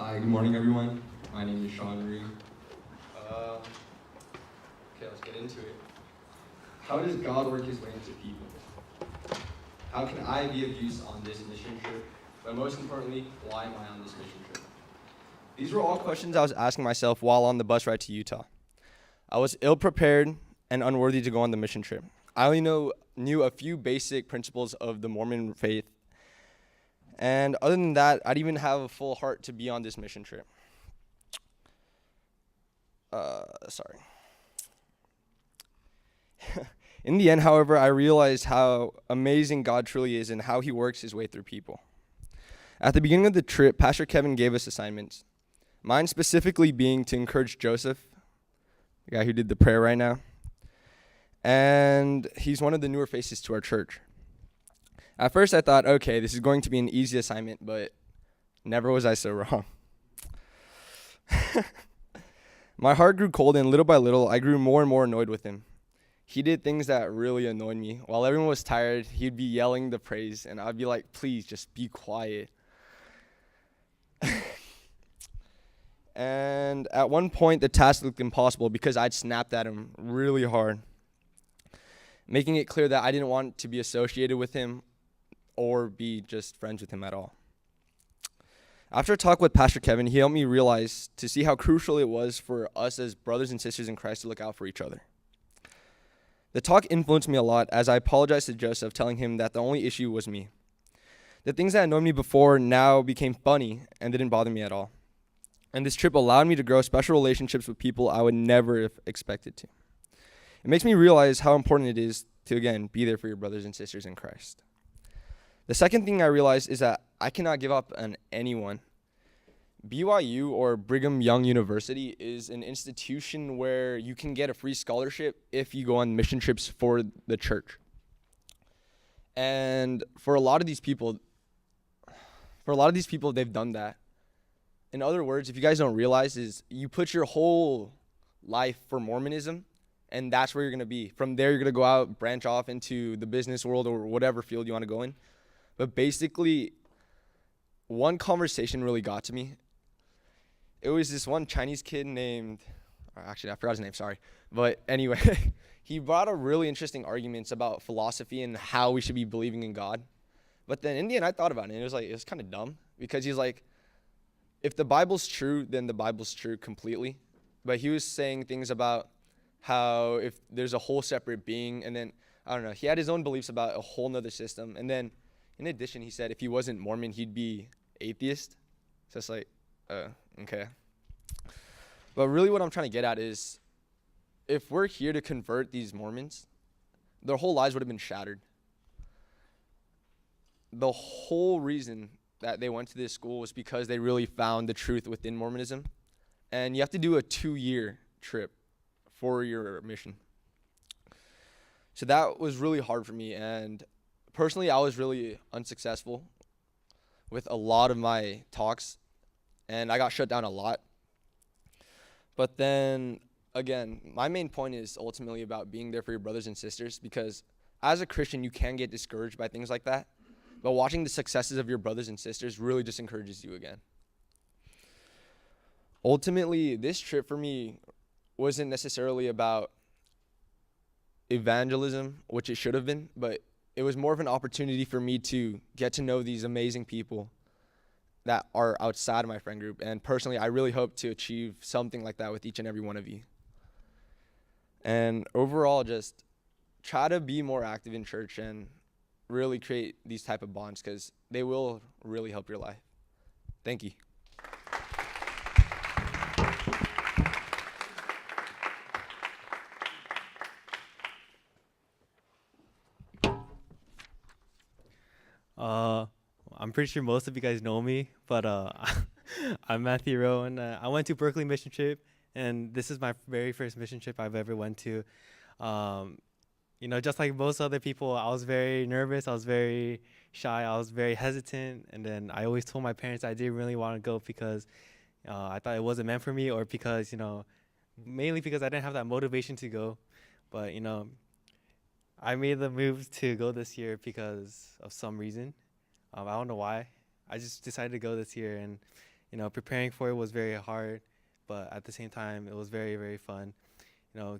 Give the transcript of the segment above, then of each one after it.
Hi, good morning, everyone. My name is Sean Ree. Let's get into it. How does God work his way into people? How can I be of use on this mission trip? But most importantly, why am I on this mission trip? These were all questions I was asking myself while on the bus ride to Utah. I was ill-prepared and unworthy to go on the mission trip. I only knew a few basic principles of the Mormon faith. And other than that, I didn't even have a full heart to be on this mission trip. In the end, however, I realized how amazing God truly is and how he works his way through people. At the beginning of the trip, Pastor Kevin gave us assignments. Mine specifically being to encourage Joseph, the guy who did the prayer right now. And he's one of the newer faces to our church. At first I thought, okay, this is going to be an easy assignment, but never was I so wrong. My heart grew cold, and little by little, I grew more and more annoyed with him. He did things that really annoyed me. While everyone was tired, he'd be yelling the praise, and I'd be like, please, just be quiet. And at one point, the task looked impossible because I'd snapped at him really hard, making it clear that I didn't want to be associated with him or be just friends with him at all. After a talk with Pastor Kevin, he helped me realize to see how crucial it was for us as brothers and sisters in Christ to look out for each other. The talk influenced me a lot as I apologized to Joseph, telling him that the only issue was me. The things that annoyed me before now became funny and didn't bother me at all. And this trip allowed me to grow special relationships with people I would never have expected to. It makes me realize how important it is to, again, be there for your brothers and sisters in Christ. The second thing I realized is that I cannot give up on anyone. BYU, or Brigham Young University, is an institution where you can get a free scholarship if you go on mission trips for the church. And for a lot of these people, they've done that. In other words, if you guys don't realize, is you put your whole life for Mormonism, and that's where you're going to be. From there, you're going to go out, branch off into the business world or whatever field you want to go in. But basically, one conversation really got to me. It was this one Chinese kid named, actually, I forgot his name, sorry. But anyway, he brought up really interesting arguments about philosophy and how we should be believing in God. But then in the end, I thought about it, and it was kind of dumb. Because he's like, if the Bible's true, then the Bible's true completely. But he was saying things about how if there's a whole separate being, and then, I don't know, he had his own beliefs about a whole nother system. And then, in addition, he said if he wasn't Mormon, he'd be atheist. So it's like, okay. But really what I'm trying to get at is, if we're here to convert these Mormons, their whole lives would have been shattered. The whole reason that they went to this school was because they really found the truth within Mormonism. And you have to do a 2-year trip for your mission. So that was really hard for me, and personally, I was really unsuccessful with a lot of my talks, and I got shut down a lot. But then, again, my main point is ultimately about being there for your brothers and sisters, because as a Christian, you can get discouraged by things like that, but watching the successes of your brothers and sisters really just encourages you again. Ultimately, this trip for me wasn't necessarily about evangelism, which it should have been, but it was more of an opportunity for me to get to know these amazing people that are outside of my friend group. And personally, I really hope to achieve something like that with each and every one of you. And overall, just try to be more active in church and really create these type of bonds, because they will really help your life. Thank you. I'm pretty sure most of you guys know me, but I'm Matthew Rowan. I went to Berkeley mission trip, and this is my very first mission trip I've ever went to. Just like most other people, I was very nervous. I was very shy. I was very hesitant, and then I always told my parents I didn't really want to go because I thought it wasn't meant for me, or because mainly because I didn't have that motivation to go. But I made the move to go this year because of some reason. I don't know why. I just decided to go this year, and Preparing for it was very hard, but at the same time, it was very, very fun.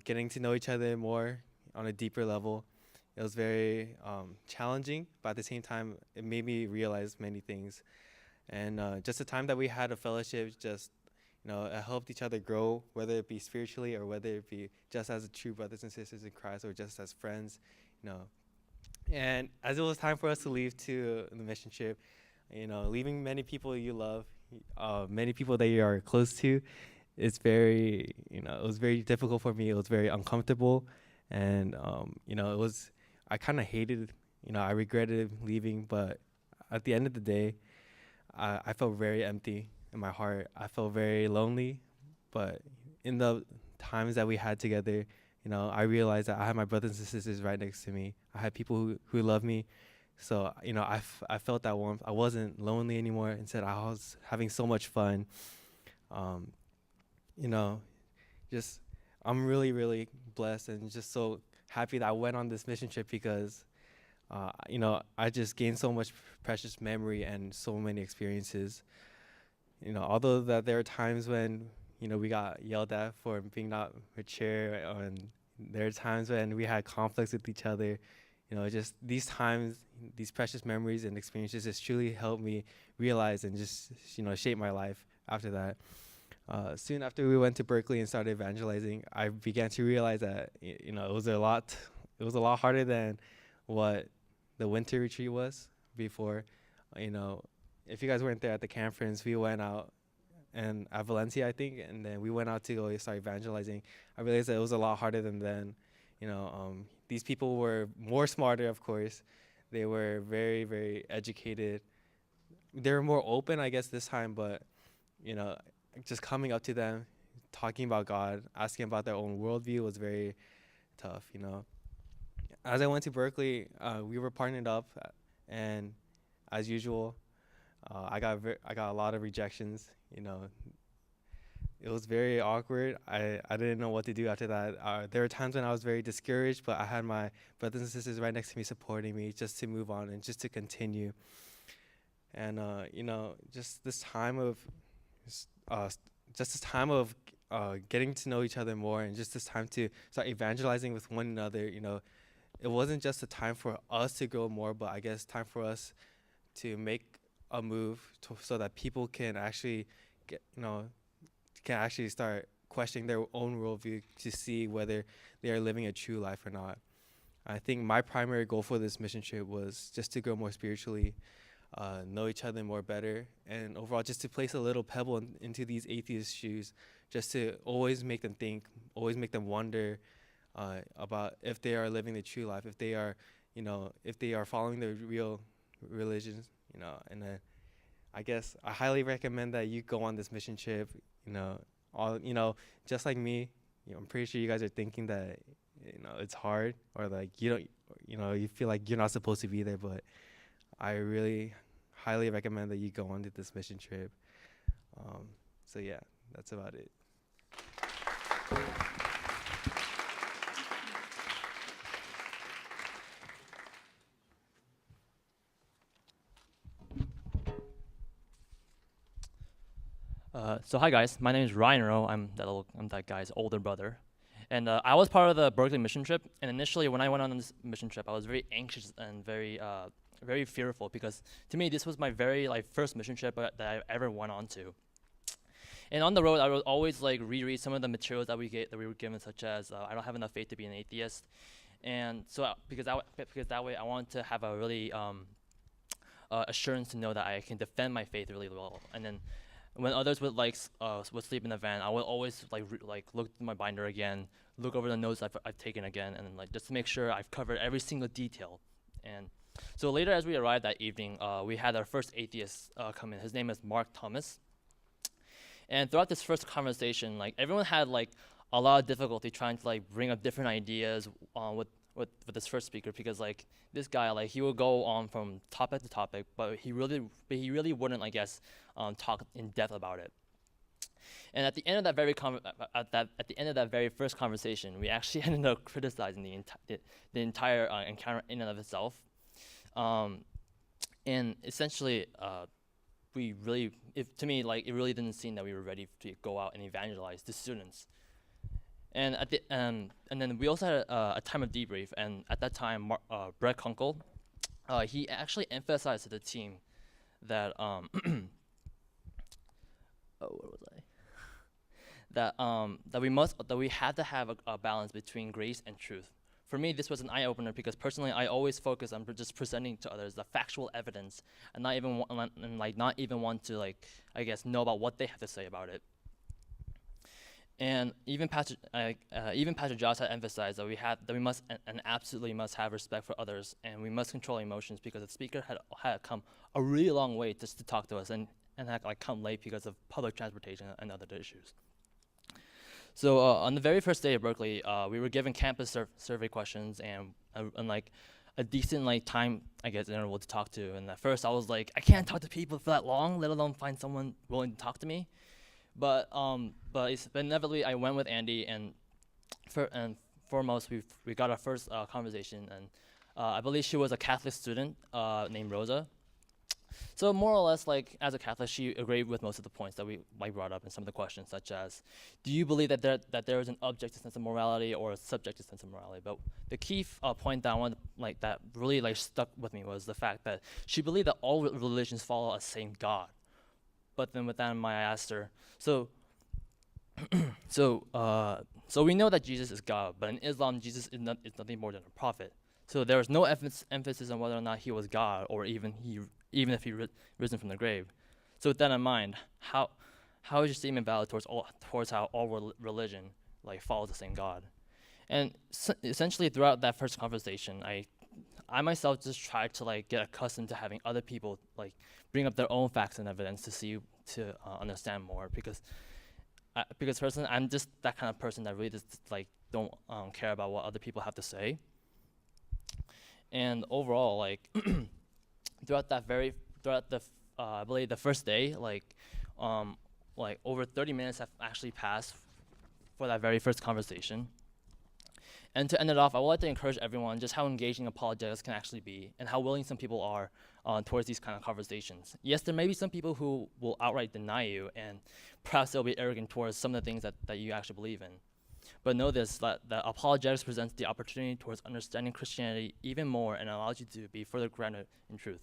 Getting to know each other more on a deeper level. It was very challenging, but at the same time, it made me realize many things. And just the time that we had a fellowship, just it helped each other grow, whether it be spiritually or whether it be just as true brothers and sisters in Christ or just as friends. You know, and as it was time for us to leave to the mission trip, leaving many people you love, many people that you are close to, it's very, it was very difficult for me. It was very uncomfortable, and it was, I kind of hated, I regretted leaving, but at the end of the day, I felt very empty in my heart. I felt very lonely, but in the times that we had together, I realized that I had my brothers and sisters right next to me. I had people who loved me. So, I felt that warmth. I wasn't lonely anymore. Instead, I was having so much fun. Um, you know, just, I'm really, really blessed and just so happy that I went on this mission trip because, I just gained so much precious memory and so many experiences. Although that there are times when, we got yelled at for being not mature, and there are times when we had conflicts with each other. Just these times, these precious memories and experiences just truly helped me realize and just, shape my life after that. Soon after we went to Berkeley and started evangelizing, I began to realize that, it was it was a lot harder than what the winter retreat was before. If you guys weren't there at the conference, we went out and at Valencia, I think, and then we went out to go start evangelizing. I realized that it was a lot harder than then. These people were more smarter, of course. They were very, very educated. They were more open, I guess, this time, but, just coming up to them, talking about God, asking about their own worldview was very tough, As I went to Berkeley, we were partnered up, and as usual, I got a lot of rejections. It was very awkward. I didn't know what to do after that. There were times when I was very discouraged, but I had my brothers and sisters right next to me supporting me just to move on and just to continue. And just this time of getting to know each other more, and just this time to start evangelizing with one another. It wasn't just a time for us to grow more, but I guess time for us to make a move so that people can actually start questioning their own worldview to see whether they are living a true life or not. I think my primary goal for this mission trip was just to grow more spiritually, know each other more better, and overall just to place a little pebble into these atheist shoes, just to always make them think, always make them wonder about if they are living the true life, if they are, if they are following the real religions, and I guess I highly recommend that you go on this mission trip. Just like me, I'm pretty sure you guys are thinking that it's hard, or like you don't, you feel like you're not supposed to be there, but I really highly recommend that you go on to this mission trip. So yeah, that's about it. So hi guys, my name is Ryan Rowe. I'm that guy's older brother, and I was part of the Berkeley mission trip. And initially, when I went on this mission trip, I was very anxious and very fearful, because to me this was my very first mission trip that I ever went on to. And on the road, I would always reread some of the materials that we were given, such as I don't have enough faith to be an atheist, and so because that way I wanted to have a really assurance to know that I can defend my faith really well. And then when others would would sleep in the van, I would always look through my binder again, look over the notes I've taken again, and then just to make sure I've covered every single detail. And so later, as we arrived that evening, we had our first atheist come in. His name is Mark Thomas. And throughout this first conversation, everyone had a lot of difficulty trying to bring up different ideas with this first speaker, because this guy he would go on from topic to topic, but he really wouldn't talk in depth about it. And at the end of that very first conversation, we actually ended up criticizing the entire encounter in and of itself. And essentially, to me, like, it really didn't seem that we were ready to go out and evangelize the students. And and then we also had a time of debrief, and at that time, Brett Kunkel, he actually emphasized to the team that oh, where was I? That we had to have a balance between grace and truth. For me, this was an eye opener because personally, I always focus on just presenting to others the factual evidence, and not even want to, like, I guess, know about what they have to say about it. And even Pastor Josh had emphasized that we must and absolutely must have respect for others, and we must control emotions because the speaker had come a really long way just to talk to us, and had, like, come late because of public transportation and other issues. So on the very first day of Berkeley, we were given campus survey questions and like a decent, like, time, I guess, interval to talk to. And at first I was like, I can't talk to people for that long, let alone find someone willing to talk to me. But inevitably I went with Andy, and foremost we got our first conversation, and I believe she was a Catholic student named Rosa. So more or less, like, as a Catholic, she agreed with most of the points that we, like, brought up in some of the questions, such as, do you believe that there is an objective sense of morality or a subjective sense of morality? But the key point that I wanted, like, that really, like, stuck with me was the fact that she believed that all religions follow a same God. But then with that in mind, I asked her, so we know that Jesus is God, but in Islam, Jesus is nothing more than a prophet. So there was no emphasis on whether or not he was God, or even if he risen from the grave. So with that in mind, how is your statement valid towards how all religion, like, follows the same God? And essentially throughout that first conversation, I myself just tried to, like, get accustomed to having other people, like, bring up their own facts and evidence to understand more, because personally I'm just that kind of person that really just, like, don't care about what other people have to say. And overall, like, throughout the I believe the first day, like over 30 minutes have actually passed for that very first conversation. And to end it off, I would like to encourage everyone just how engaging apologetics can actually be, and how willing some people are towards these kind of conversations. Yes, there may be some people who will outright deny you, and perhaps they'll be arrogant towards some of the things that you actually believe in. But know this, that apologetics presents the opportunity towards understanding Christianity even more, and allows you to be further grounded in truth.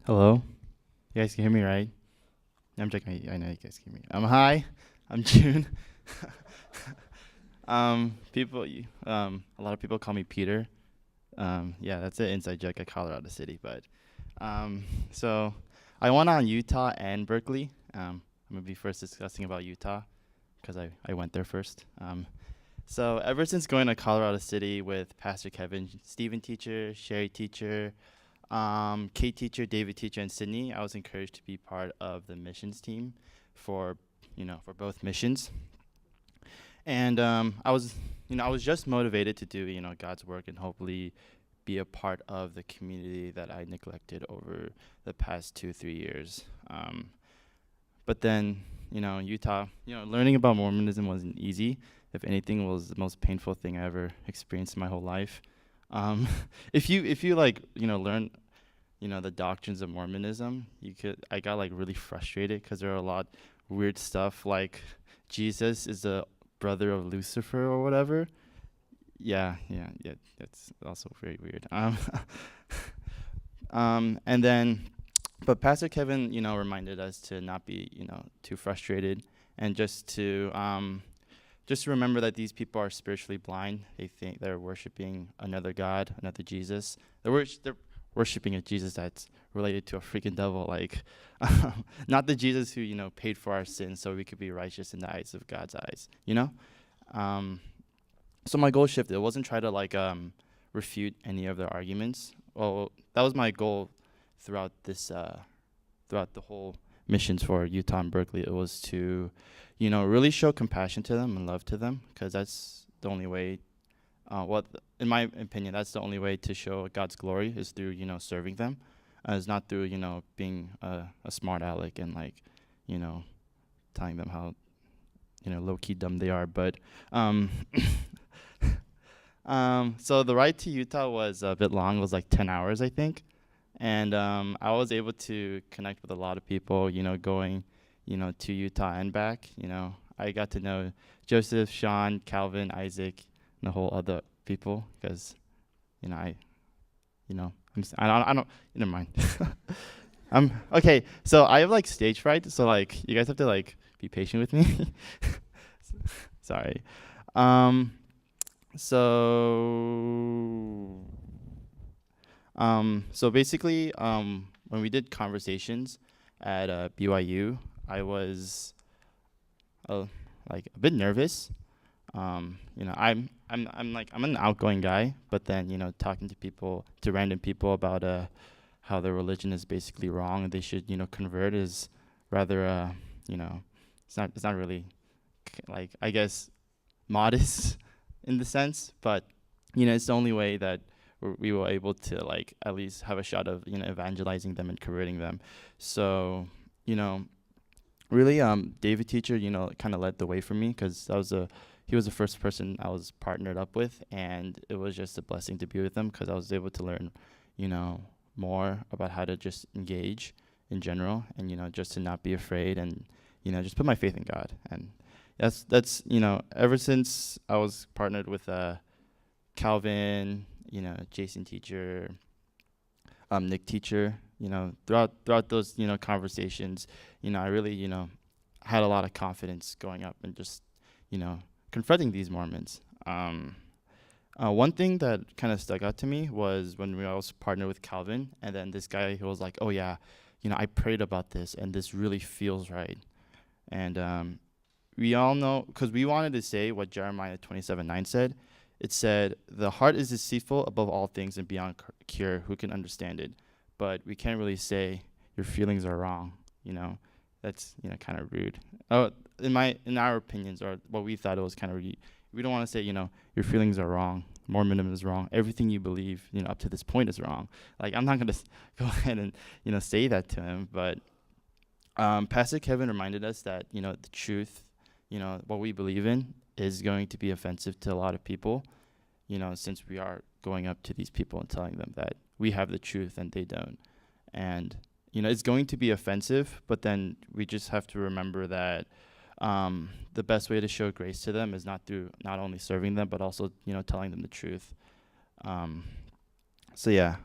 Hello? You guys can hear me, right? I'm checking. I know you guys can hear me. Hi, I'm June. A lot of people call me Peter. Yeah, that's an inside joke at Colorado City. But so I went on Utah and Berkeley. I'm gonna be first discussing about Utah because I went there first. So ever since going to Colorado City with Pastor Kevin, Stephen teacher, Sherry teacher, Kate teacher, David teacher, and Sydney, I was encouraged to be part of the missions team for both missions. And I was just motivated to do, God's work and hopefully be a part of the community that I neglected over the past 2-3 years. But then, Utah, learning about Mormonism wasn't easy. If anything, it was the most painful thing I ever experienced in my whole life. If you learn, the doctrines of Mormonism, I got, like, really frustrated because there are a lot weird stuff, like Jesus is the brother of Lucifer or whatever. Yeah, that's also very weird. And then, but Pastor Kevin, reminded us to not be, too frustrated, and just to remember that these people are spiritually blind. They think they're worshiping another God, another Jesus. They're worshiping a Jesus that's related to a freaking devil, like not the Jesus who, paid for our sins so we could be righteous in the eyes of God's eyes, So my goal shifted. It wasn't try to refute any of their arguments. Well, that was my goal throughout the whole missions for Utah and Berkeley. It was to, really show compassion to them and love to them, because that's the only way. In my opinion, that's the only way to show God's glory is through, serving them. It's not through, being a smart aleck and telling them how, low-key dumb they are. But um, so the ride to Utah was a bit long. It was like 10 hours, I think. And I was able to connect with a lot of people, going, to Utah and back. I got to know Joseph, Sean, Calvin, Isaac, and the whole other people because, I don't, never mind. Okay, so I have like stage fright, so like you guys have to like be patient with me. Sorry. Um, so so basically, when we did conversations at BYU, I was like a bit nervous. I'm an outgoing guy, but then talking to people, to random people about how their religion is basically wrong and they should convert is rather it's not really like I guess modest in the sense, but it's the only way that we were able to like at least have a shot of evangelizing them and converting them. So really David teacher kind of led the way for me because he was the first person I was partnered up with, and it was just a blessing to be with him because I was able to learn more about how to just engage in general and just to not be afraid and just put my faith in God. And that's ever since I was partnered with Calvin, Jason teacher, Nick teacher, throughout those conversations, I really had a lot of confidence going up and just confronting these Mormons. One thing that kind of stuck out to me was when we also partnered with Calvin, and then this guy who was like, "Oh yeah, I prayed about this, and this really feels right." And we all know, because we wanted to say what Jeremiah 27:9 said. It said, "The heart is deceitful above all things and beyond cure. Who can understand it?" But we can't really say your feelings are wrong. That's kind of rude. Oh, in our opinions, or what we thought it was kind of rude. We don't want to say your feelings are wrong. Mormonism is wrong. Everything you believe up to this point is wrong. Like I'm not gonna go ahead and say that to him. But Pastor Kevin reminded us that the truth, what we believe in, is going to be offensive to a lot of people. Since we are going up to these people and telling them that we have the truth and they don't, and it's going to be offensive. But then we just have to remember that the best way to show grace to them is not through not only serving them but also telling them the truth. So yeah.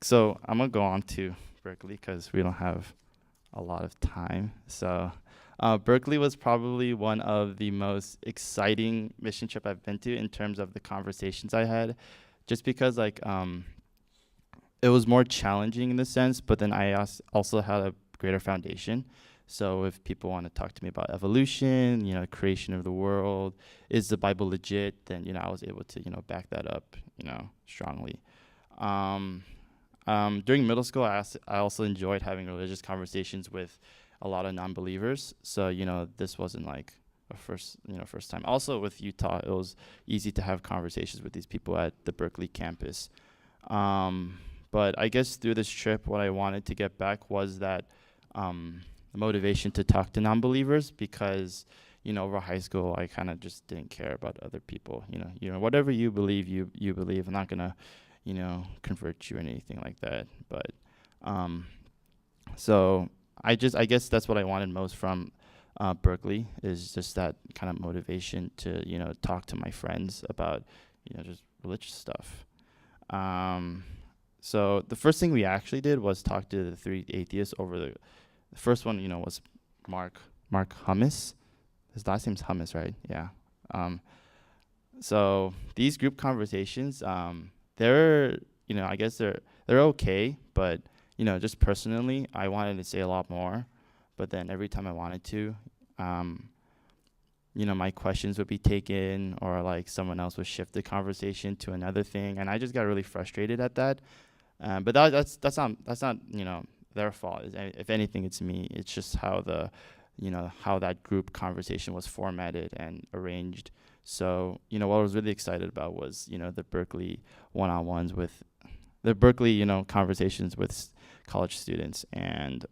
So I'm gonna go on to Berkeley because we don't have a lot of time. So Berkeley was probably one of the most exciting mission trip I've been to in terms of the conversations I had, just because like it was more challenging in the sense, but then I also had a greater foundation. So if people want to talk to me about evolution, creation of the world, is the Bible legit, then I was able to back that up strongly. During middle school, I also enjoyed having religious conversations with a lot of non-believers. So this wasn't like a first time. Also with Utah, it was easy to have conversations with these people at the Berkeley campus. But I guess through this trip, what I wanted to get back was that motivation to talk to non-believers, because over high school I kind of just didn't care about other people. Whatever you believe, you believe. I'm not gonna convert you or anything like that. But so I guess that's what I wanted most from Berkeley, is just that kind of motivation to talk to my friends about just religious stuff. So the first thing we actually did was talk to the three atheists over the first one, was Mark Hummus. His last name's Hummus, right? Yeah. So these group conversations, they're, I guess they're okay, but just personally, I wanted to say a lot more, but then every time I wanted to, my questions would be taken, or like someone else would shift the conversation to another thing, and I just got really frustrated at that. But that's not their fault. If anything, it's me. It's just how how that group conversation was formatted and arranged. So what I was really excited about was the Berkeley one-on-ones with the Berkeley conversations with college students, and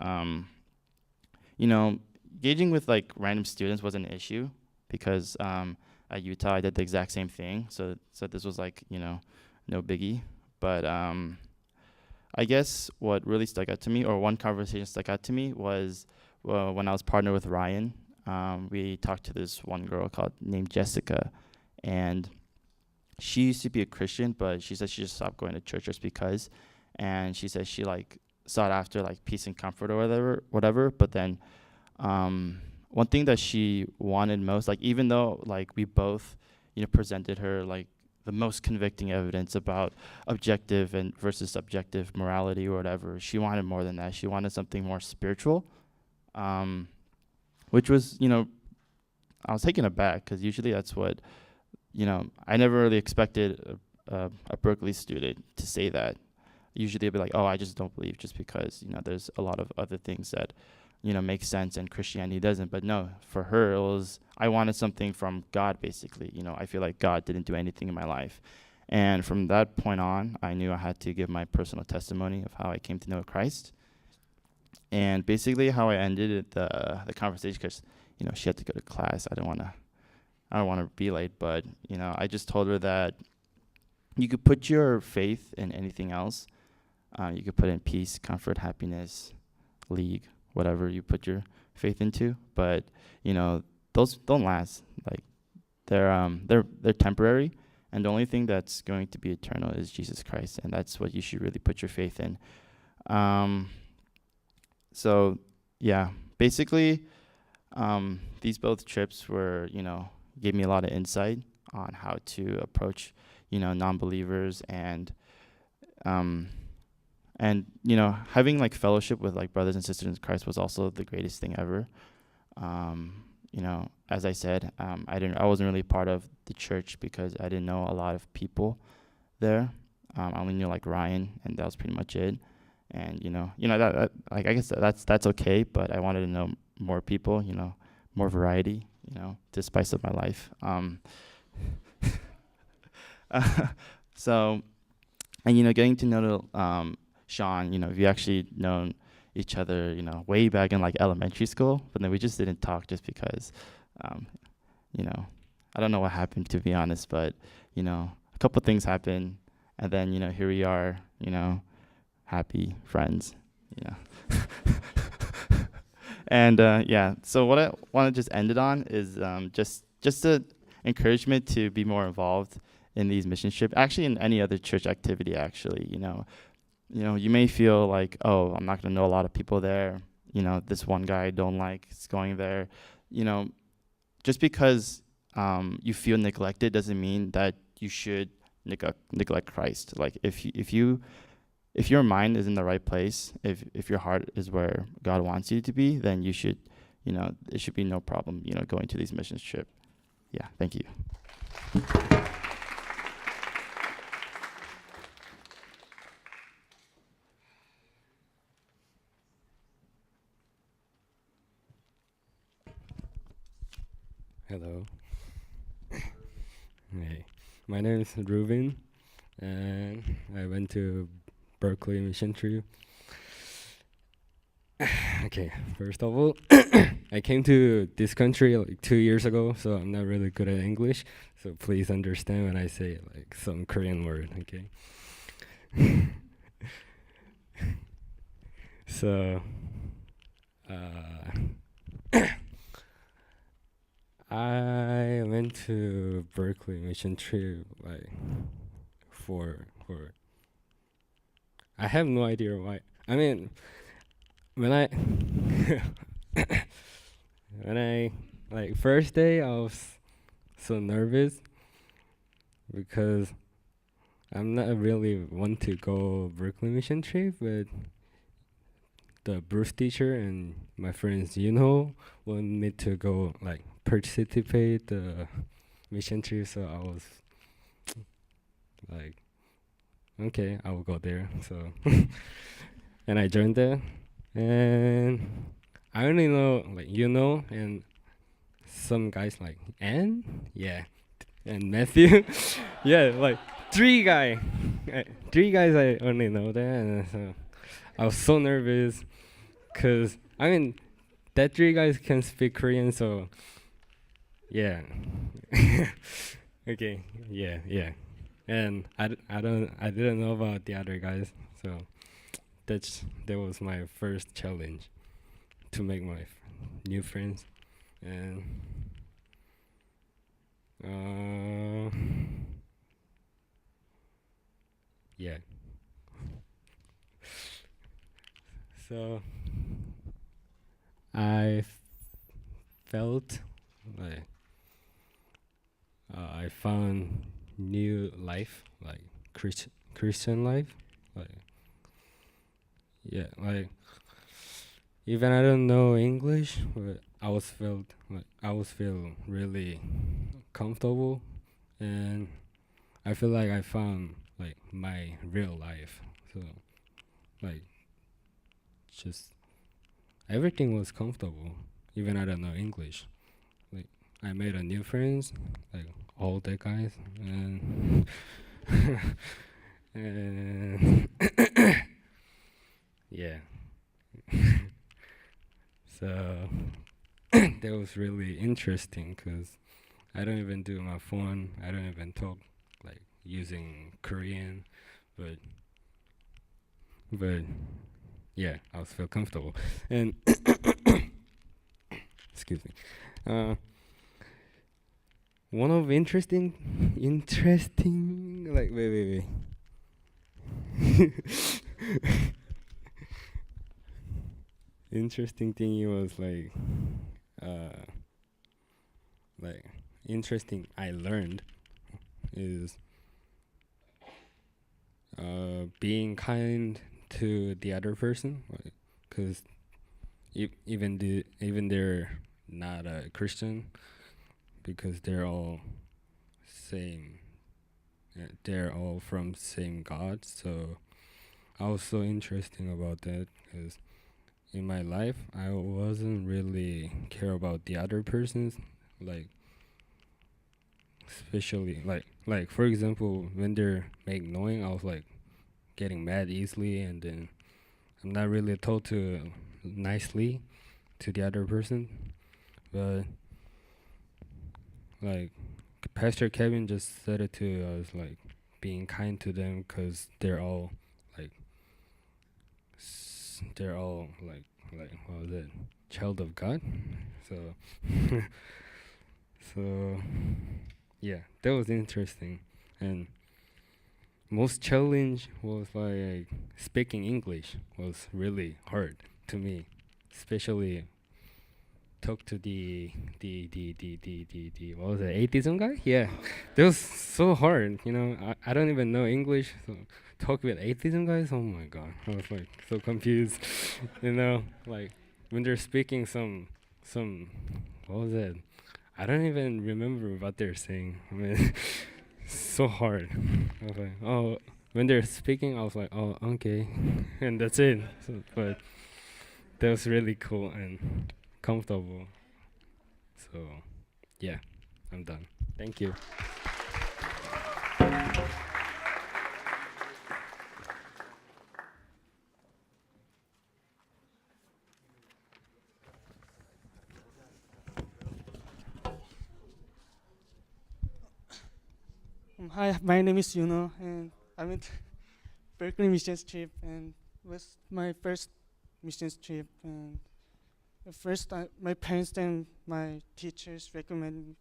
gauging with like random students was an issue because at Utah I did the exact same thing. So this was like, you know, no biggie. But I guess what really stuck out to me, or one conversation stuck out to me, was when I was partnered with Ryan. We talked to this one girl named Jessica, and she used to be a Christian, but she said she just stopped going to church just because. And she said she like sought after like peace and comfort or whatever. But then one thing that she wanted most, like even though like we both, you know, presented her like the most convicting evidence about objective and versus subjective morality or whatever, she wanted more than that. She wanted something more spiritual, which was, you know, I was taken aback because usually that's what, you know, I never really expected a Berkeley student to say that. Usually they'd be like, oh, I just don't believe just because, you know, there's a lot of other things that, you know, make sense and Christianity doesn't. But no, for her, it was, I wanted something from God, basically. You know, I feel like God didn't do anything in my life. And from that point on, I knew I had to give my personal testimony of how I came to know Christ. And basically how I ended the conversation, because, you know, she had to go to class. I don't want to be late, but, you know, I just told her that you could put your faith in anything else. You could put in peace, comfort, happiness, league, whatever you put your faith into. But, you know, those don't last. Like they're temporary, and the only thing that's going to be eternal is Jesus Christ, and that's what you should really put your faith in. So yeah, basically, these both trips were, you know, gave me a lot of insight on how to approach, you know, non-believers and you know, having like fellowship with like brothers and sisters in Christ was also the greatest thing ever. You know, as I said, I wasn't really part of the church because I didn't know a lot of people there. I only knew like Ryan, and that was pretty much it. And you know that like I guess that's okay, but I wanted to know more people, you know, more variety, you know, to spice up my life. So, and you know, getting to know Sean, you know, we actually known each other, you know, way back in like elementary school, but then we just didn't talk just because, you know, I don't know what happened, to be honest, but, you know, a couple things happened, and then, you know, here we are, you know, happy friends, you know. And yeah, so what I want to just end it on is just a encouragement to be more involved in these mission trips, actually in any other church activity, actually. You know, you may feel like, oh, I'm not going to know a lot of people there. You know, this one guy I don't like is going there. You know, just because you feel neglected doesn't mean that you should neglect Christ. Like if your mind is in the right place, if your heart is where God wants you to be, then you should, you know, it should be no problem, you know, going to these missions trip. Yeah, thank you. Hello. Hey, my name is Ruben, and I went to Berkeley mission trip. Okay, first of all, I came to this country like 2 years ago, so I'm not really good at English. So please understand when I say like some Korean word, okay? So, I went to Berkeley mission trip like for I have no idea why. I mean, when I when I like first day I was so nervous because I'm not really want to go Berkeley mission trip, but the Bruce teacher and my friends, you know, want me to go like participate the mission trip, so I was like, okay, I will go there. So and I joined there, and I only know like and some guys like and Matthew, yeah, like three guys I only know there, and so I was so nervous, cause I mean that three guys can speak Korean, so yeah. Okay, yeah. And I didn't know about the other guys, so that was my first challenge to make my new friends, and yeah. So I felt like I found new life, like Christian life, like yeah, like even I don't know English, but I was feel really comfortable, and I feel like I found like my real life. So like just everything was comfortable, even I don't know English. Like I made a new friends, like all the guys, and and yeah. So that was really interesting because I don't even do my phone. I don't even talk like using Korean, but but yeah, I was feel comfortable. And excuse me. One of interesting like wait. Interesting thing was uh like interesting I learned is being kind to the other person, because even they're not a Christian, because they're all same, they're all from same God. So I was so interesting about that because in my life I wasn't really care about the other persons, like especially like for example when they're make noise, I was like getting mad easily, and then I'm not really told to nicely to the other person. But like Pastor Kevin just said it to us, like being kind to them because they're all like they're all like what was it, child of God. So so yeah, that was interesting. And most challenge was like speaking English was really hard to me, especially talk to the what was it, atheism guy? Yeah, that was so hard. I don't even know English, so talk with atheism guys. Oh my god, I was like so confused. Like when they're speaking some what was it? I don't even remember what they're saying. I mean, so hard. I was like, oh, when they're speaking, I was like, oh, okay, and that's it. But that was really cool and comfortable. So, yeah, I'm done. Thank you. Hi, my name is Yuno, and I went Berkeley missions trip, and it was my first missions trip. And at first, my parents and my teachers recommended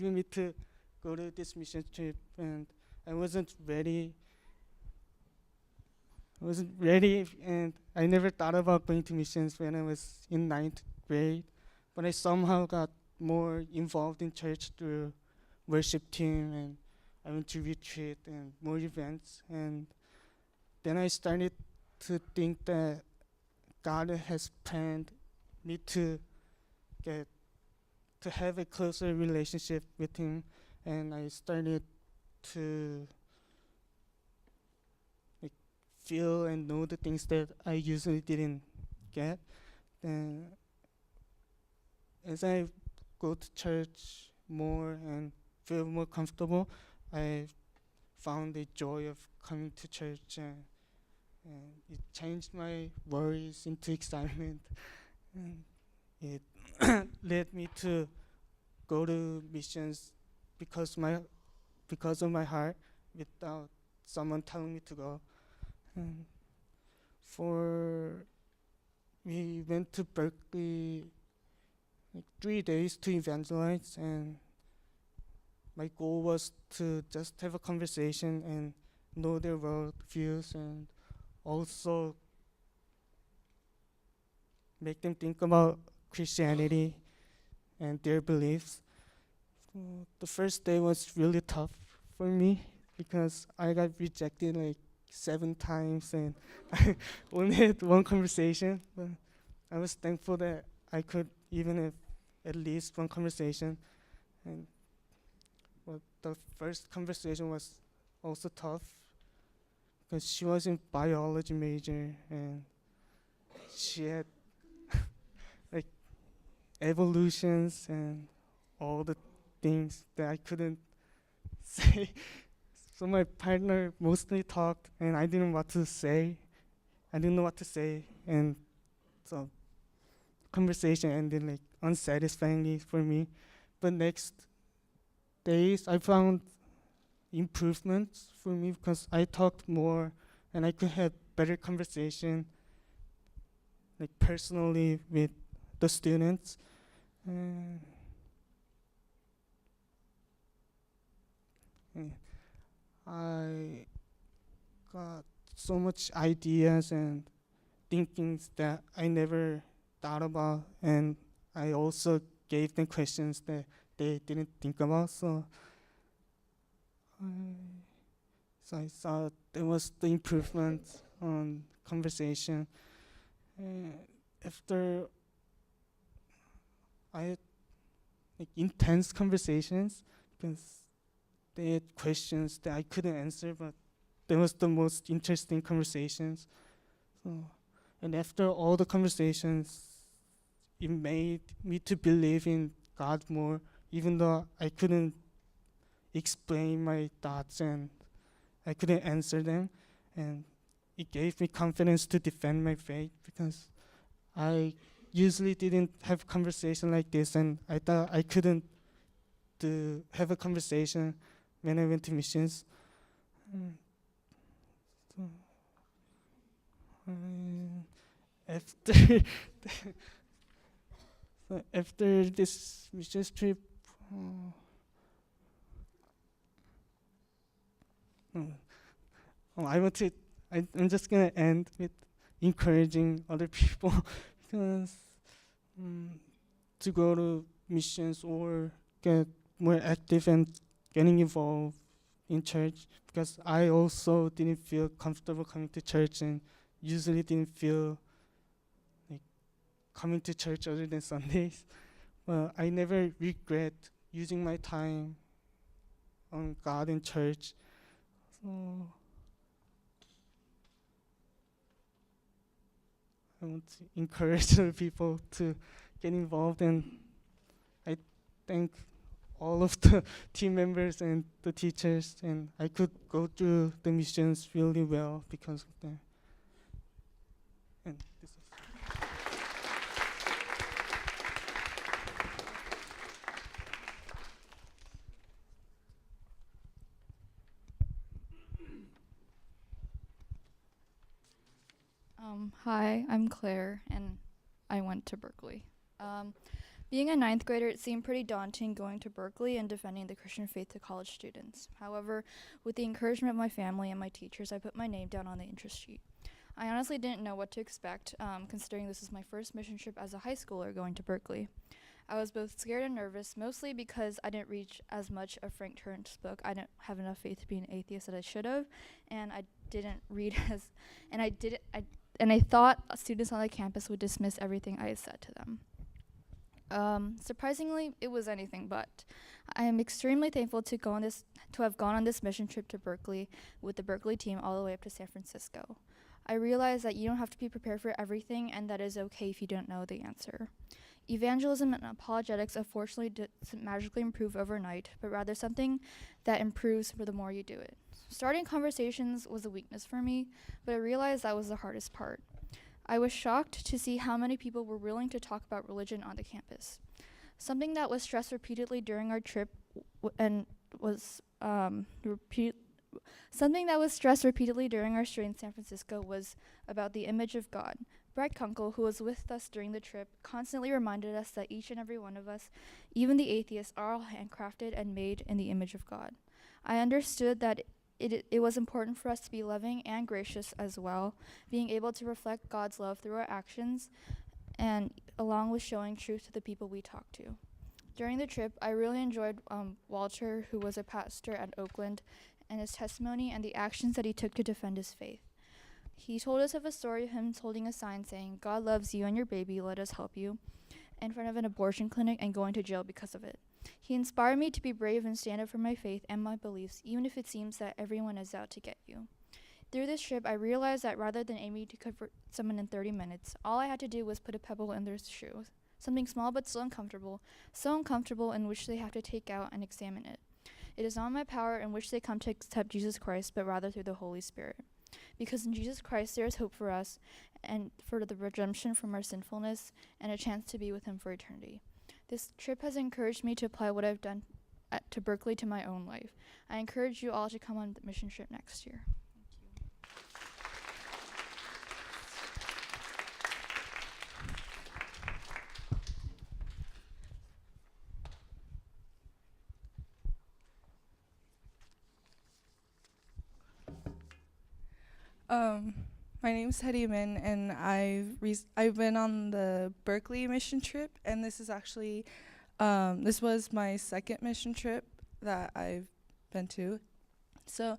me to go to this missions trip, and I wasn't ready. And I never thought about going to missions when I was in ninth grade, but I somehow got more involved in church through worship team, and I went to retreat and more events. And then I started to think that God has planned me to get to have a closer relationship with Him, and I started to like feel and know the things that I usually didn't get. And as I go to church more and feel more comfortable, I found the joy of coming to church, and it changed my worries into excitement. And it led me to go to missions because of my heart, without someone telling me to go. And we went to Berkeley like 3 days to evangelize, and my goal was to just have a conversation and know their world views, and also make them think about Christianity and their beliefs. So the first day was really tough for me because I got rejected like 7 times and I only had one conversation. But I was thankful that I could even have at least one conversation. And well, the first conversation was also tough because she was in biology major and she had like evolutions and all the things that I couldn't say. So my partner mostly talked and I didn't know what to say. And so conversation ended like unsatisfyingly for me. But next days I found improvements for me because I talked more and I could have better conversation like personally with the students. And I got so much ideas and thinkings that I never thought about, and I also gave them questions that they didn't think about. I saw there was the improvement on conversation. After I had like intense conversations because they had questions that I couldn't answer, but that was the most interesting conversations. And after all the conversations, it made me to believe in God more, even though I couldn't explain my thoughts and I couldn't answer them. And it gave me confidence to defend my faith because I usually didn't have conversation like this, and I thought I couldn't have a conversation when I went to missions. After after this missions trip, I'm just gonna end with encouraging other people because to go to missions or get more active and getting involved in church, because I also didn't feel comfortable coming to church and usually didn't feel like coming to church other than Sundays. But I never regret using my time on God and church. So I want to encourage other people to get involved, and I thank all of the team members and the teachers, and I could go through the missions really well because of them. And this is Hi, I'm Claire, and I went to Berkeley. Being a ninth grader, it seemed pretty daunting going to Berkeley and defending the Christian faith to college students. However, with the encouragement of my family and my teachers, I put my name down on the interest sheet. I honestly didn't know what to expect, considering this is my first mission trip as a high schooler going to Berkeley. I was both scared and nervous, mostly because I didn't read as much of Frank Turner's book. I didn't have enough faith to be an atheist that I should have, and I didn't read and I thought students on the campus would dismiss everything I had said to them. Surprisingly, it was anything but. I am extremely thankful to have gone on this mission trip to Berkeley with the Berkeley team all the way up to San Francisco. I realized that you don't have to be prepared for everything, and that is okay if you don't know the answer. Evangelism and apologetics unfortunately doesn't magically improve overnight, but rather something that improves for the more you do it. Starting conversations was a weakness for me, but I realized that was the hardest part. I was shocked to see how many people were willing to talk about religion on the campus. Something that was stressed repeatedly during our trip Something that was stressed repeatedly during our stay in San Francisco was about the image of God. Brett Kunkel, who was with us during the trip, constantly reminded us that each and every one of us, even the atheists, are all handcrafted and made in the image of God. I understood that it was important for us to be loving and gracious as well, being able to reflect God's love through our actions, and along with showing truth to the people we talk to. During the trip, I really enjoyed Walter, who was a pastor at Oakland, and his testimony and the actions that he took to defend his faith. He told us of a story of him holding a sign saying, "God loves you and your baby, let us help you," in front of an abortion clinic and going to jail because of it. He inspired me to be brave and stand up for my faith and my beliefs, even if it seems that everyone is out to get you. Through this trip, I realized that rather than aiming to convert someone in 30 minutes, all I had to do was put a pebble in their shoe. Something small but so uncomfortable in which they have to take out and examine it. It is not my power in which they come to accept Jesus Christ, but rather through the Holy Spirit. Because in Jesus Christ there is hope for us, and for the redemption from our sinfulness, and a chance to be with Him for eternity. This trip has encouraged me to apply what I've done to Berkeley to my own life. I encourage you all to come on the mission trip next year. My name's Hedy Min, and I've been on the Berkeley mission trip, and this is actually this was my second mission trip that I've been to. So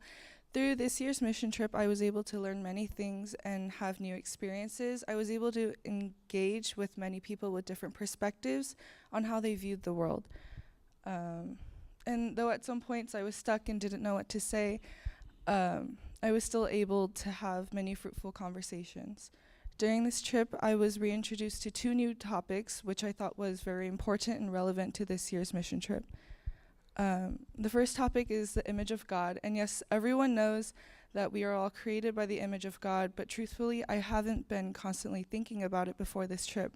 through this year's mission trip, I was able to learn many things and have new experiences. I was able to engage with many people with different perspectives on how they viewed the world. And though at some points I was stuck and didn't know what to say, I was still able to have many fruitful conversations. During this trip, I was reintroduced to 2 new topics, which I thought was very important and relevant to this year's mission trip. The first topic is the image of God. And yes, everyone knows that we are all created by the image of God, but truthfully, I haven't been constantly thinking about it before this trip.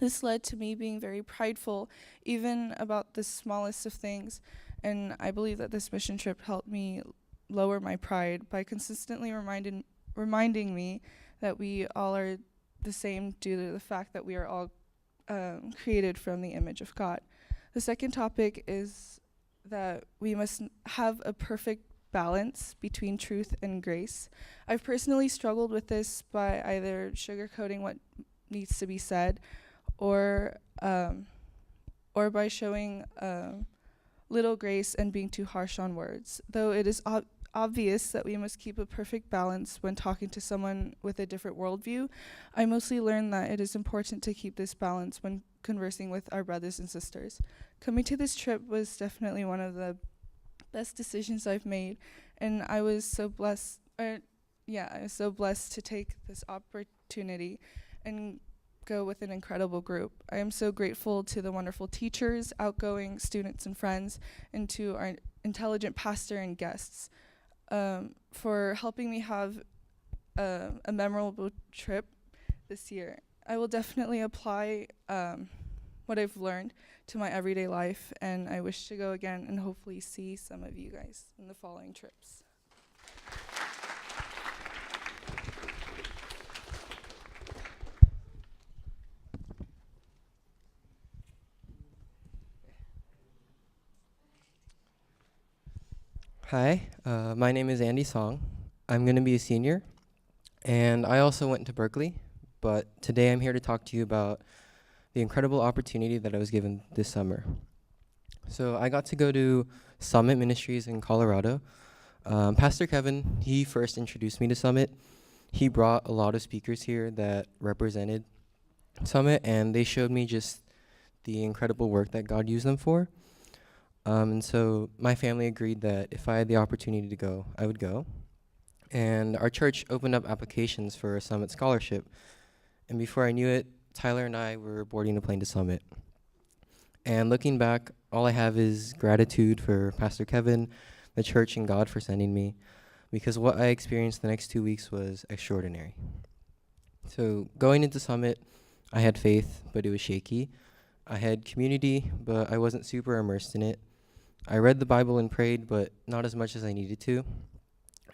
This led to me being very prideful, even about the smallest of things, and I believe that this mission trip helped me lower my pride by consistently reminding me that we all are the same due to the fact that we are all created from the image of God. The second topic is that we must have a perfect balance between truth and grace. I've personally struggled with this by either sugarcoating what needs to be said or by showing little grace and being too harsh on words. Though it is obvious that we must keep a perfect balance when talking to someone with a different worldview, I mostly learned that it is important to keep this balance when conversing with our brothers and sisters. Coming to this trip was definitely one of the best decisions I've made, and I was so blessed to take this opportunity and go with an incredible group. I am so grateful to the wonderful teachers, outgoing students and friends, and to our intelligent pastor and guests for helping me have a memorable trip this year. I will definitely apply what I've learned to my everyday life, and I wish to go again and hopefully see some of you guys in the following trips. Hi, my name is Andy Song. I'm going to be a senior, and I also went to Berkeley, but today I'm here to talk to you about the incredible opportunity that I was given this summer. So I got to go to Summit Ministries in Colorado. Pastor Kevin, he first introduced me to Summit. He brought a lot of speakers here that represented Summit, and they showed me just the incredible work that God used them for. And so my family agreed that if I had the opportunity to go, I would go. And our church opened up applications for a Summit scholarship. And before I knew it, Tyler and I were boarding a plane to Summit. And looking back, all I have is gratitude for Pastor Kevin, the church, and God for sending me, because what I experienced the next 2 weeks was extraordinary. So going into Summit, I had faith, but it was shaky. I had community, but I wasn't super immersed in it. I read the Bible and prayed, but not as much as I needed to.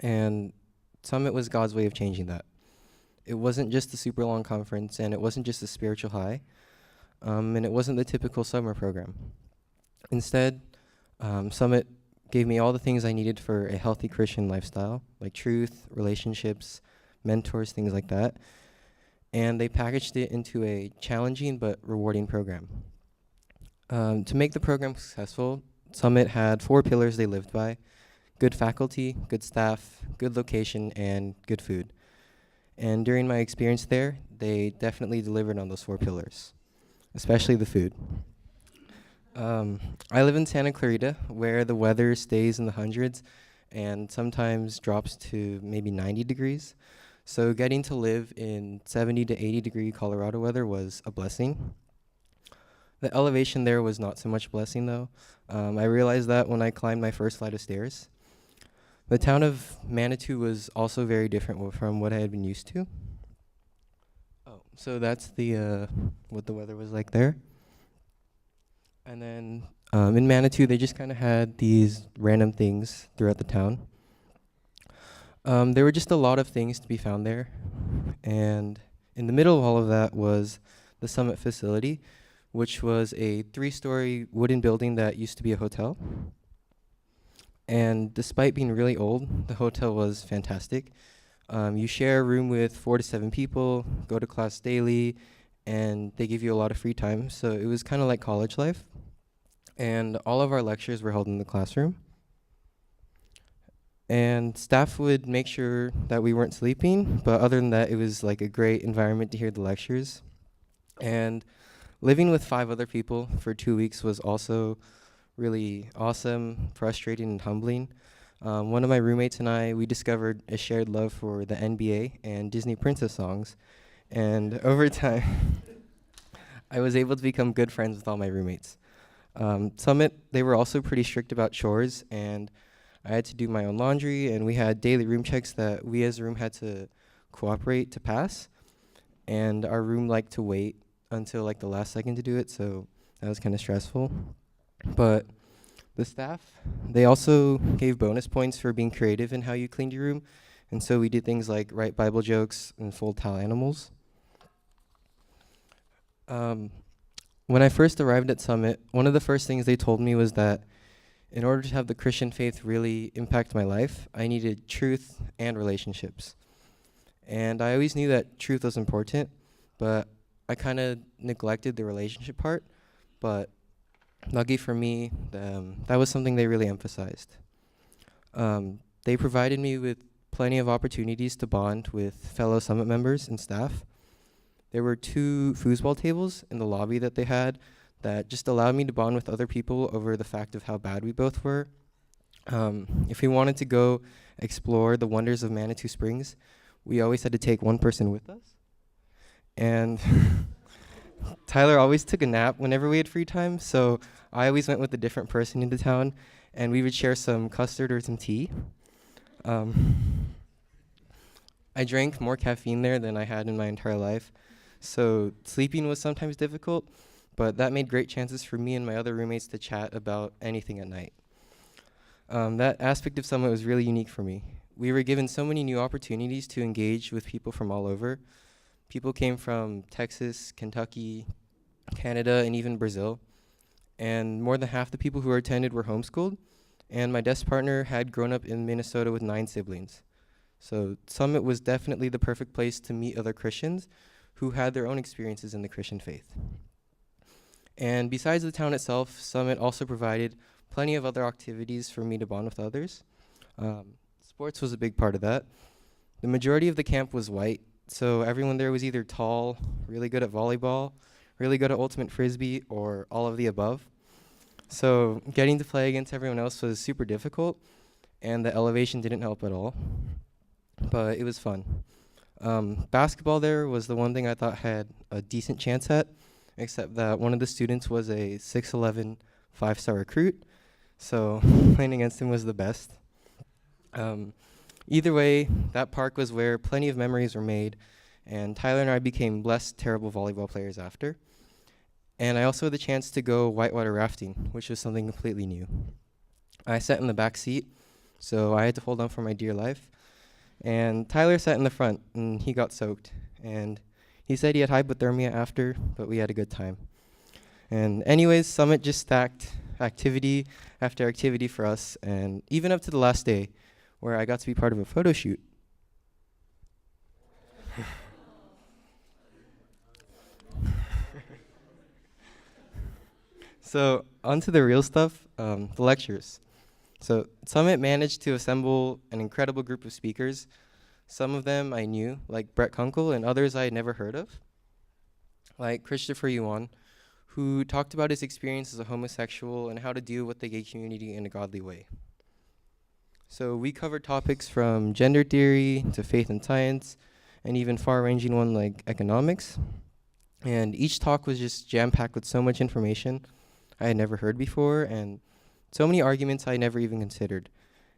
And Summit was God's way of changing that. It wasn't just a super long conference, and it wasn't just a spiritual high, and it wasn't the typical summer program. Instead, Summit gave me all the things I needed for a healthy Christian lifestyle, like truth, relationships, mentors, things like that. And they packaged it into a challenging but rewarding program. To make the program successful, Summit had 4 pillars they lived by: good faculty, good staff, good location, and good food. And during my experience there, they definitely delivered on those 4 pillars, especially the food. I live in Santa Clarita, where the weather stays in the hundreds and sometimes drops to maybe 90 degrees. So getting to live in 70 to 80 degree Colorado weather was a blessing. The elevation there was not so much a blessing though. I realized that when I climbed my first flight of stairs. The town of Manitou was also very different from what I had been used to. Oh, so that's the what the weather was like there. And then in Manitou, they just kind of had these random things throughout the town. There were just a lot of things to be found there. And in the middle of all of that was the Summit facility, which was a 3-story wooden building that used to be a hotel. And despite being really old, the hotel was fantastic. You share a room with 4 to 7 people, go to class daily, and they give you a lot of free time. So it was kind of like college life. And all of our lectures were held in the classroom. And staff would make sure that we weren't sleeping, but other than that, it was like a great environment to hear the lectures. And living with 5 other people for 2 weeks was also really awesome, frustrating, and humbling. One of my roommates and I, we discovered a shared love for the NBA and Disney princess songs. And over time, I was able to become good friends with all my roommates. Summit, they were also pretty strict about chores, and I had to do my own laundry, and we had daily room checks that we as a room had to cooperate to pass. And our room liked to wait until like the last second to do it, so that was kind of stressful. But the staff, they also gave bonus points for being creative in how you cleaned your room. And so we did things like write Bible jokes and fold towel animals. When I first arrived at Summit, one of the first things they told me was that in order to have the Christian faith really impact my life, I needed truth and relationships. And I always knew that truth was important, but I kind of neglected the relationship part. But lucky for me, that was something they really emphasized. They provided me with plenty of opportunities to bond with fellow Summit members and staff. There were 2 foosball tables in the lobby that they had that just allowed me to bond with other people over the fact of how bad we both were. If we wanted to go explore the wonders of Manitou Springs, we always had to take one person with us. And Tyler always took a nap whenever we had free time, so I always went with a different person into town, and we would share some custard or some tea. I drank more caffeine there than I had in my entire life, so sleeping was sometimes difficult, but that made great chances for me and my other roommates to chat about anything at night. That aspect of Summit was really unique for me. We were given so many new opportunities to engage with people from all over. People came from Texas, Kentucky, Canada, and even Brazil. And more than half the people who attended were homeschooled. And my desk partner had grown up in Minnesota with 9 siblings. So Summit was definitely the perfect place to meet other Christians who had their own experiences in the Christian faith. And besides the town itself, Summit also provided plenty of other activities for me to bond with others. Sports was a big part of that. The majority of the camp was white, so everyone there was either tall, really good at volleyball, really good at ultimate frisbee, or all of the above. So getting to play against everyone else was super difficult, and the elevation didn't help at all. But it was fun. Basketball there was the one thing I thought had a decent chance at, except that one of the students was a 6'11", 5-star recruit, so playing against him was the best. Either way, that park was where plenty of memories were made, and Tyler and I became less terrible volleyball players after. And I also had the chance to go whitewater rafting, which was something completely new. I sat in the back seat, so I had to hold on for my dear life. And Tyler sat in the front, and he got soaked. And he said he had hypothermia after, but we had a good time. And anyways, Summit just stacked activity after activity for us, and even up to the last day, where I got to be part of a photo shoot. So, on to the real stuff, the lectures. So, Summit managed to assemble an incredible group of speakers. Some of them I knew, like Brett Kunkel, and others I had never heard of, like Christopher Yuan, who talked about his experience as a homosexual and how to deal with the gay community in a godly way. So we covered topics from gender theory to faith and science, and even far-ranging one like economics. And each talk was just jam-packed with so much information I had never heard before, and so many arguments I never even considered.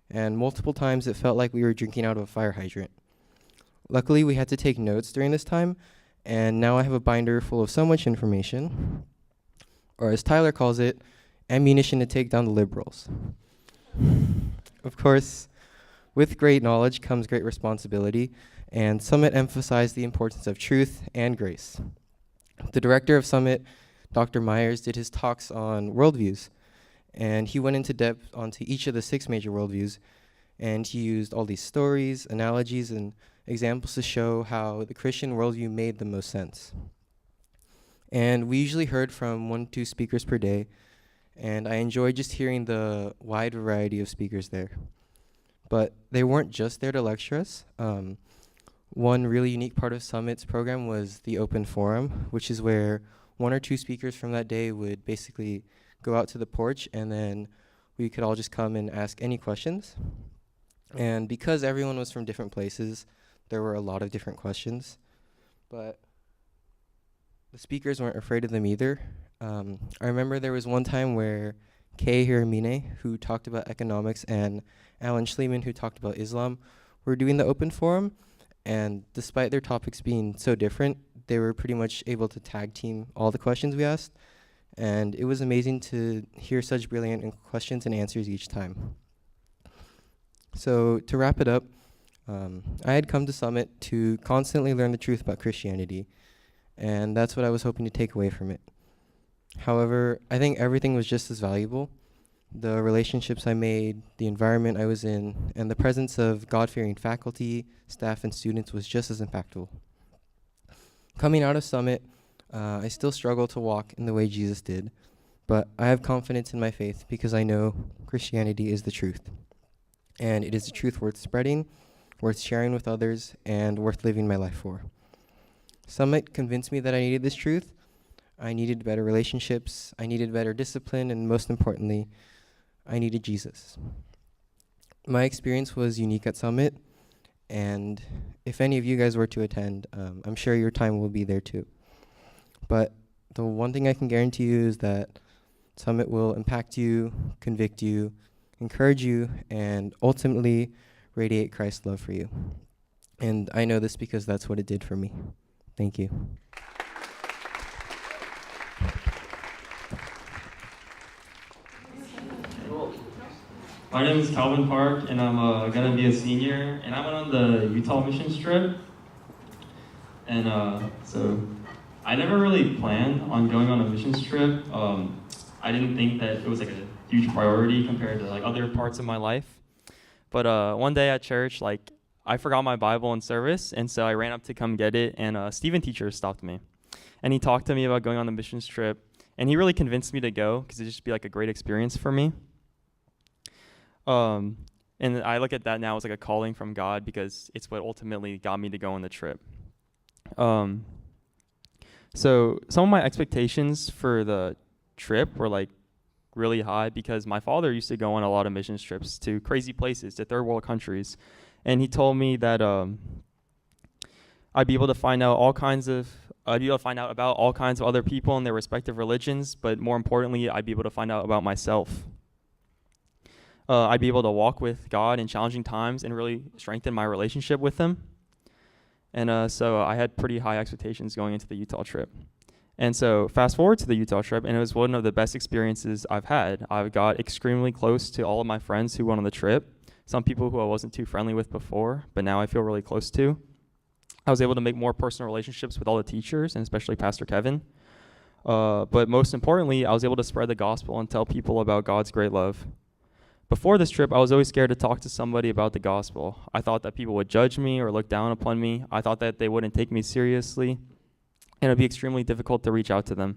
And multiple times it felt like we were drinking out of a fire hydrant. Luckily, we had to take notes during this time, and now I have a binder full of so much information, or as Tyler calls it, ammunition to take down the liberals. Of course, with great knowledge comes great responsibility, and Summit emphasized the importance of truth and grace. The director of Summit, Dr. Myers, did his talks on worldviews, and he went into depth onto each of the 6 major worldviews, and he used all these stories, analogies, and examples to show how the Christian worldview made the most sense. And we usually heard from 1 to 2 speakers per day, and I enjoyed just hearing the wide variety of speakers there. But they weren't just there to lecture us. One really unique part of Summit's program was the open forum, which is where 1 or 2 speakers from that day would basically go out to the porch, and then we could all just come and ask any questions. And because everyone was from different places, there were a lot of different questions. But the speakers weren't afraid of them either. I remember there was one time where Kay Hiramine, who talked about economics, and Alan Schleman, who talked about Islam, were doing the open forum. And despite their topics being so different, they were pretty much able to tag team all the questions we asked. And it was amazing to hear such brilliant questions and answers each time. So to wrap it up, I had come to Summit to constantly learn the truth about Christianity, and that's what I was hoping to take away from it. However, I think everything was just as valuable. The relationships I made, the environment I was in, and the presence of God-fearing faculty, staff, and students was just as impactful. Coming out of Summit, I still struggle to walk in the way Jesus did, but I have confidence in my faith because I know Christianity is the truth. And it is a truth worth spreading, worth sharing with others, and worth living my life for. Summit convinced me that I needed this truth. I needed better relationships, I needed better discipline, and most importantly, I needed Jesus. My experience was unique at Summit, and if any of you guys were to attend, I'm sure your time will be there too. But the one thing I can guarantee you is that Summit will impact you, convict you, encourage you, and ultimately radiate Christ's love for you. And I know this because that's what it did for me. Thank you. My name is Calvin Park, and I'm gonna be a senior, and I went on the Utah missions trip. And so I never really planned on going on a missions trip. I didn't think that it was like a huge priority compared to like other parts of my life. But one day at church, like I forgot my Bible in service, and so I ran up to come get it, and a Stephen teacher stopped me. And he talked to me about going on the missions trip, and he really convinced me to go because it'd just be like a great experience for me. And I look at that now as like a calling from God because it's what ultimately got me to go on the trip. So some of my expectations for the trip were like really high because my father used to go on a lot of missions trips to crazy places, to third world countries. And he told me that I'd be able to find out about all kinds of other people and their respective religions, but more importantly, I'd be able to find out about myself. I'd be able to walk with God in challenging times and really strengthen my relationship with him. And so I had pretty high expectations going into the Utah trip. And so fast forward to the Utah trip, and it was one of the best experiences I've had. I got extremely close to all of my friends who went on the trip, some people who I wasn't too friendly with before, but now I feel really close to. I was able to make more personal relationships with all the teachers, and especially Pastor Kevin. But most importantly, I was able to spread the gospel and tell people about God's great love. Before this trip, I was always scared to talk to somebody about the gospel. I thought that people would judge me or look down upon me. I thought that they wouldn't take me seriously, and it would be extremely difficult to reach out to them.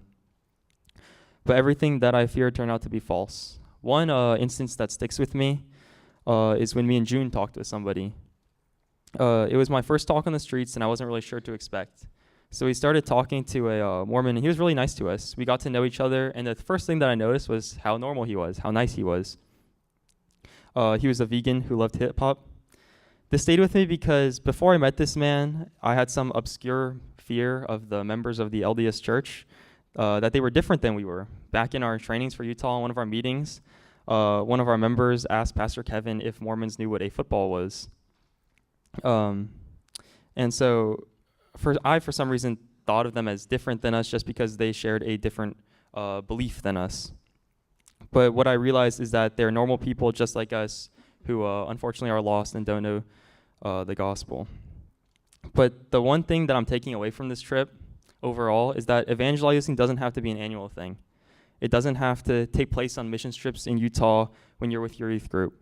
But everything that I feared turned out to be false. One instance that sticks with me is when me and June talked with somebody. It was my first talk on the streets, and I wasn't really sure what to expect. So we started talking to a Mormon, and he was really nice to us. We got to know each other, and the first thing that I noticed was how normal he was, how nice he was. He was a vegan who loved hip-hop. This stayed with me because before I met this man, I had some obscure fear of the members of the LDS church, that they were different than we were. Back in our trainings for Utah, one of our meetings, one of our members asked Pastor Kevin if Mormons knew what a football was. And so for some reason, thought of them as different than us just because they shared a different belief than us. But what I realized is that they're normal people just like us who unfortunately are lost and don't know the gospel. But the one thing that I'm taking away from this trip overall is that evangelizing doesn't have to be an annual thing. It doesn't have to take place on mission trips in Utah when you're with your youth group.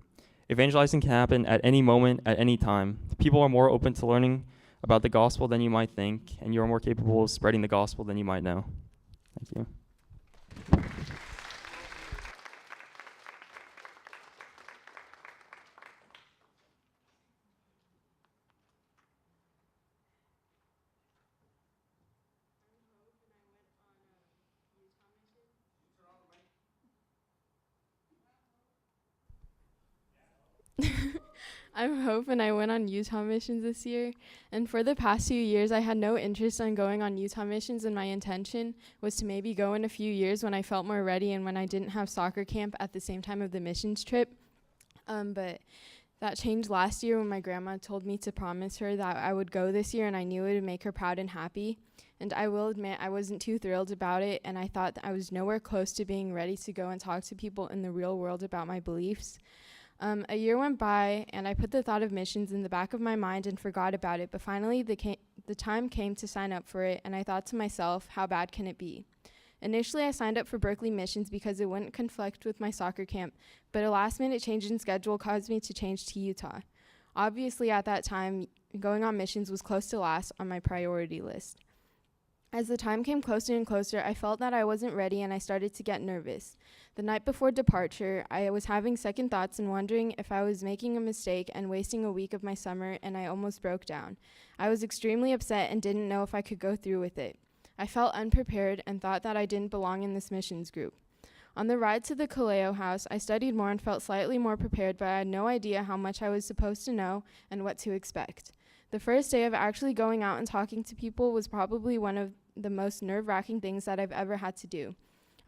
Evangelizing can happen at any moment, at any time. People are more open to learning about the gospel than you might think, and you're more capable of spreading the gospel than you might know. Thank you. I'm Hope, and I went on Utah missions this year. And for the past few years, I had no interest in going on Utah missions, and my intention was to maybe go in a few years when I felt more ready and when I didn't have soccer camp at the same time of the missions trip. But that changed last year when my grandma told me to promise her that I would go this year, and I knew it would make her proud and happy. And I will admit I wasn't too thrilled about it, and I thought that I was nowhere close to being ready to go and talk to people in the real world about my beliefs. A year went by, and I put the thought of missions in the back of my mind and forgot about it, but finally the time came to sign up for it, and I thought to myself, how bad can it be? Initially, I signed up for Berkeley missions because it wouldn't conflict with my soccer camp, but a last-minute change in schedule caused me to change to Utah. Obviously, at that time, going on missions was close to last on my priority list. As the time came closer and closer, I felt that I wasn't ready, and I started to get nervous. The night before departure, I was having second thoughts and wondering if I was making a mistake and wasting a week of my summer, and I almost broke down. I was extremely upset and didn't know if I could go through with it. I felt unprepared and thought that I didn't belong in this missions group. On the ride to the Kaleo house, I studied more and felt slightly more prepared, but I had no idea how much I was supposed to know and what to expect. The first day of actually going out and talking to people was probably one of the most nerve-wracking things that I've ever had to do.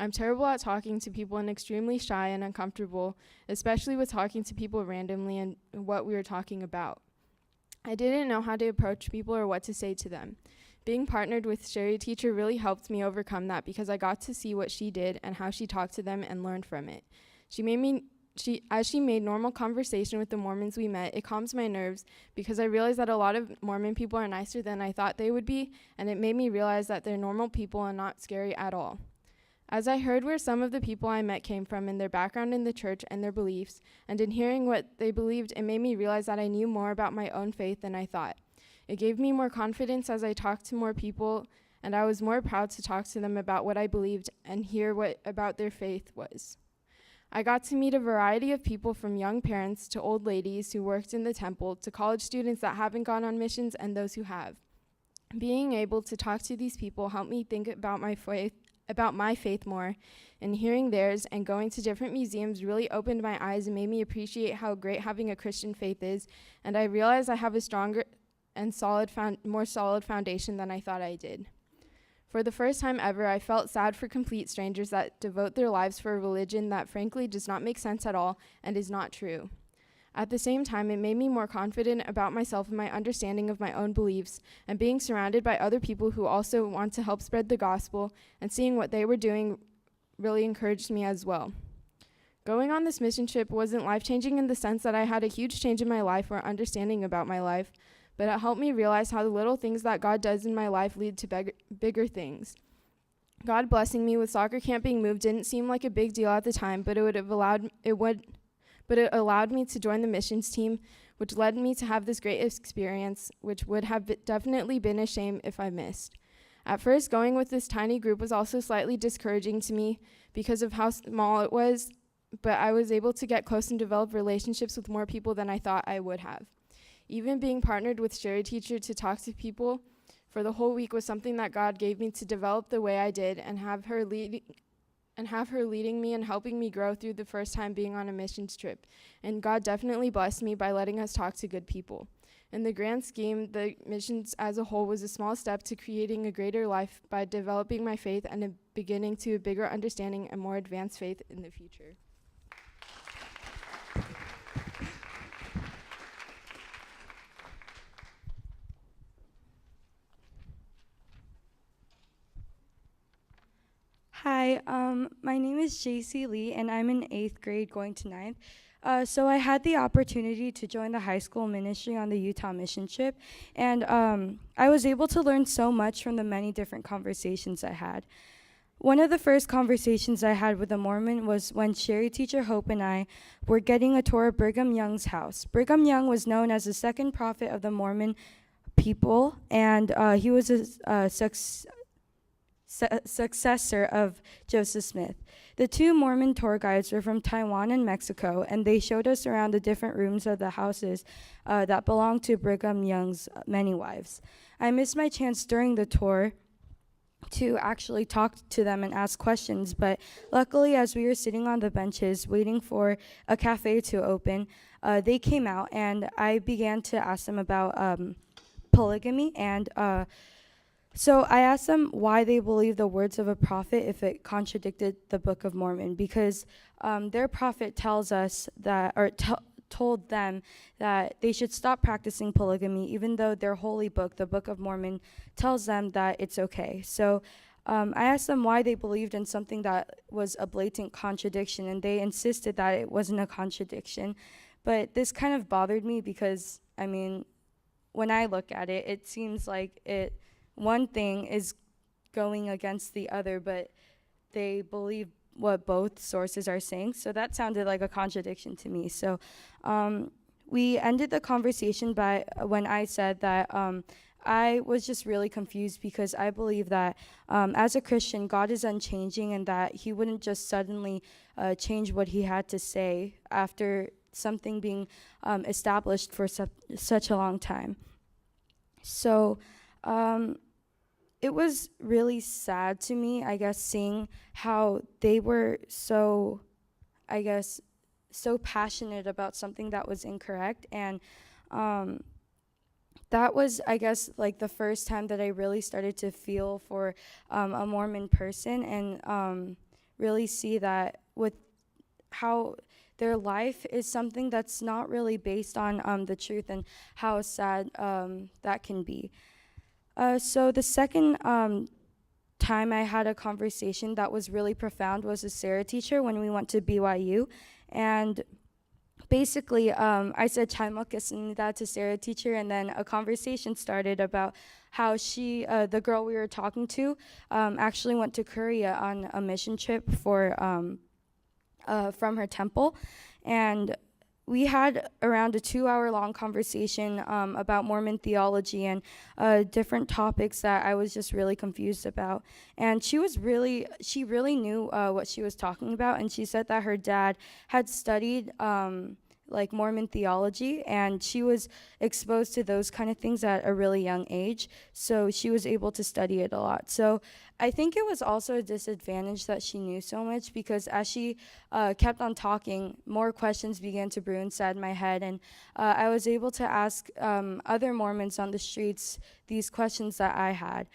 I'm terrible at talking to people and extremely shy and uncomfortable, especially with talking to people randomly and what we were talking about. I didn't know how to approach people or what to say to them. Being partnered with Sherry teacher really helped me overcome that because I got to see what she did and how she talked to them and learned from it. As she made normal conversation with the Mormons we met, it calmed my nerves because I realized that a lot of Mormon people are nicer than I thought they would be, and it made me realize that they're normal people and not scary at all. As I heard where some of the people I met came from and their background in the church and their beliefs, and in hearing what they believed, it made me realize that I knew more about my own faith than I thought. It gave me more confidence as I talked to more people, and I was more proud to talk to them about what I believed and hear what about their faith was. I got to meet a variety of people from young parents to old ladies who worked in the temple to college students that haven't gone on missions and those who have. Being able to talk to these people helped me think about my faith more, and hearing theirs and going to different museums really opened my eyes and made me appreciate how great having a Christian faith is, and I realized I have a stronger and more solid foundation than I thought I did. For the first time ever, I felt sad for complete strangers that devote their lives for a religion that frankly does not make sense at all and is not true. At the same time, it made me more confident about myself and my understanding of my own beliefs, and being surrounded by other people who also want to help spread the gospel and seeing what they were doing really encouraged me as well. Going on this mission trip wasn't life-changing in the sense that I had a huge change in my life or understanding about my life, but it helped me realize how the little things that God does in my life lead to bigger things. God blessing me with soccer camp being moved didn't seem like a big deal at the time, but it allowed me to join the missions team, which led me to have this great experience, which would have definitely been a shame if I missed. At first, going with this tiny group was also slightly discouraging to me because of how small it was, but I was able to get close and develop relationships with more people than I thought I would have. Even being partnered with Sherry Teacher to talk to people for the whole week was something that God gave me to develop the way I did, and have her leading me and helping me grow through the first time being on a missions trip. And God definitely blessed me by letting us talk to good people. In the grand scheme, the missions as a whole was a small step to creating a greater life by developing my faith and beginning to a bigger understanding and more advanced faith in the future. Hi, my name is JC Lee, and I'm in 8th grade going to 9th. So I had the opportunity to join the high school ministry on the Utah mission trip, and I was able to learn so much from the many different conversations I had. One of the first conversations I had with a Mormon was when Sherry Teacher Hope and I were getting a tour of Brigham Young's house. Brigham Young was known as the second prophet of the Mormon people, and he was a successor of Joseph Smith. The two Mormon tour guides were from Taiwan and Mexico, and they showed us around the different rooms of the houses that belonged to Brigham Young's many wives. I missed my chance during the tour to actually talk to them and ask questions, but luckily, as we were sitting on the benches waiting for a cafe to open, they came out, and I began to ask them about polygamy, and so I asked them why they believe the words of a prophet if it contradicted the Book of Mormon, because their prophet tells us that, or told them that they should stop practicing polygamy, even though their holy book, the Book of Mormon, tells them that it's okay. So I asked them why they believed in something that was a blatant contradiction, and they insisted that it wasn't a contradiction. But this kind of bothered me because, I mean, when I look at it, it seems like one thing is going against the other, but they believe what both sources are saying. So that sounded like a contradiction to me. So we ended the conversation by when I said that I was just really confused because I believe that as a Christian, God is unchanging, and that he wouldn't just suddenly change what he had to say after something being established for such a long time. So it was really sad to me, I guess, seeing how they were so passionate about something that was incorrect. And that was, I guess, like the first time that I really started to feel for a Mormon person, and really see that with how their life is something that's not really based on the truth, and how sad that can be. So the second time I had a conversation that was really profound was with Sarah Teacher when we went to BYU. And basically, I said "Chaimokisnida" to Sarah Teacher, and then a conversation started about how she, the girl we were talking to, actually went to Korea on a mission trip from her temple. And we had around a 2-hour-long conversation about Mormon theology and different topics that I was just really confused about. And she really knew what she was talking about, and she said that her dad had studied like Mormon theology, and she was exposed to those kind of things at a really young age, so she was able to study it a lot. So I think it was also a disadvantage that she knew so much, because as she kept on talking, more questions began to brew inside my head, and I was able to ask other Mormons on the streets these questions that I had.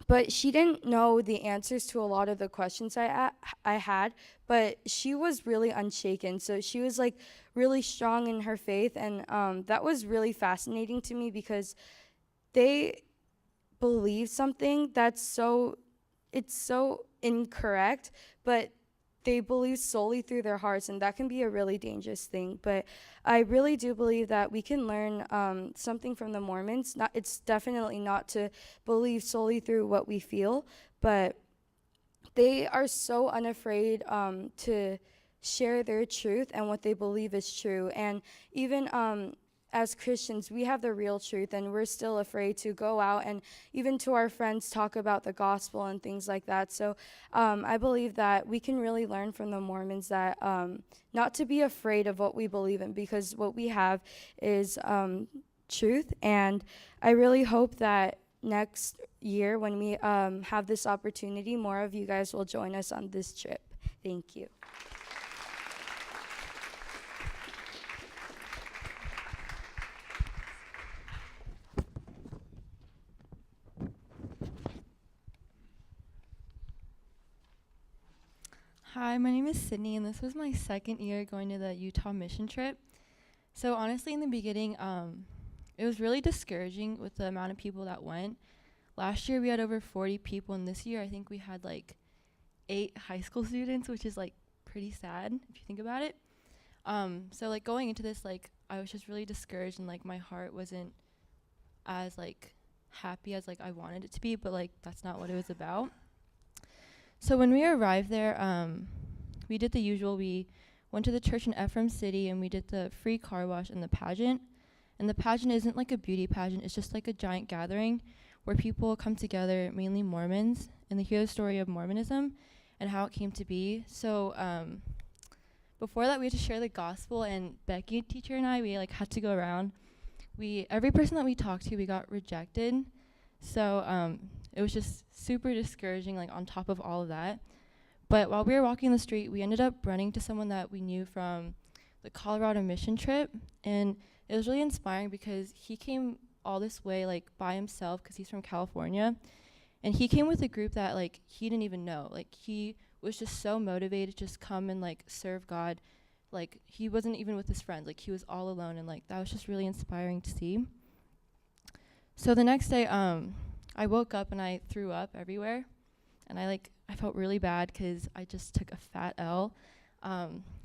but she didn't know the answers to a lot of the questions I had, but she was really unshaken. So she was like really strong in her faith, and that was really fascinating to me because they believe something it's so incorrect, but they believe solely through their hearts, and that can be a really dangerous thing. But I really do believe that we can learn something from the Mormons. It's definitely not to believe solely through what we feel, but they are so unafraid to share their truth and what they believe is true. And even as Christians, we have the real truth, and we're still afraid to go out and even to our friends talk about the gospel and things like that. So I believe that we can really learn from the Mormons that not to be afraid of what we believe in, because what we have is truth. And I really hope that next year when we have this opportunity, more of you guys will join us on this trip. Thank you. Hi, my name is Sydney, and this was my second year going to the Utah mission trip. So honestly, in the beginning, it was really discouraging with the amount of people that went. Last year we had over 40 people, and this year I think we had like 8 high school students, which is like pretty sad if you think about it. So like going into this, like I was just really discouraged, and like my heart wasn't as like happy as like I wanted it to be, but like that's not what it was about. So when we arrived there, we did the usual. We went to the church in Ephraim City, and we did the free car wash and the pageant. And the pageant isn't like a beauty pageant. It's just like a giant gathering where people come together, mainly Mormons, and they hear the story of Mormonism and how it came to be. So before that, we had to share the gospel, and Becky, teacher, and I, we like had to go around. Every person that we talked to, we got rejected. So it was just super discouraging, like on top of all of that. But while we were walking the street, we ended up running to someone that we knew from the Colorado mission trip, and it was really inspiring because he came all this way like by himself because he's from California, and he came with a group that like he didn't even know. Like he was just so motivated to just come and like serve God. Like he wasn't even with his friends, like he was all alone, and like that was just really inspiring to see. So the next day, I woke up and I threw up everywhere, and I felt really bad because I just took a fat L.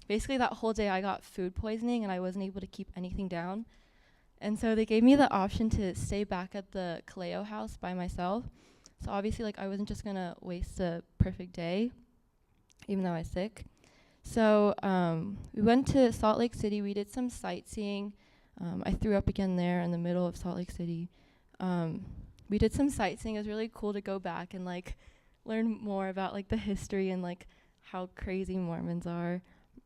Basically that whole day I got food poisoning, and I wasn't able to keep anything down. And so they gave me the option to stay back at the Kaleo house by myself. So obviously like I wasn't just gonna waste a perfect day, even though I was sick. So we went to Salt Lake City. We did some sightseeing. I threw up again there in the middle of Salt Lake City. We did some sightseeing. It was really cool to go back and like learn more about like the history and like how crazy Mormons are.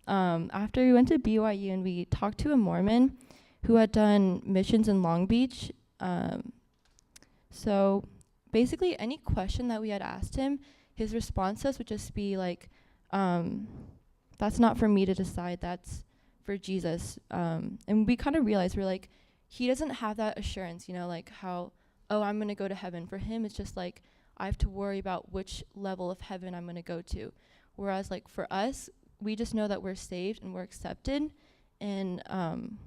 After we went to BYU, and we talked to a Mormon who had done missions in Long Beach. So basically any question that we had asked him, his response to us would just be like, that's not for me to decide, that's for Jesus. And we kind of realized, we're like, he doesn't have that assurance, you know, like how, oh, I'm going to go to heaven. For him, it's just like, I have to worry about which level of heaven I'm going to go to. Whereas like for us, we just know that we're saved and we're accepted. And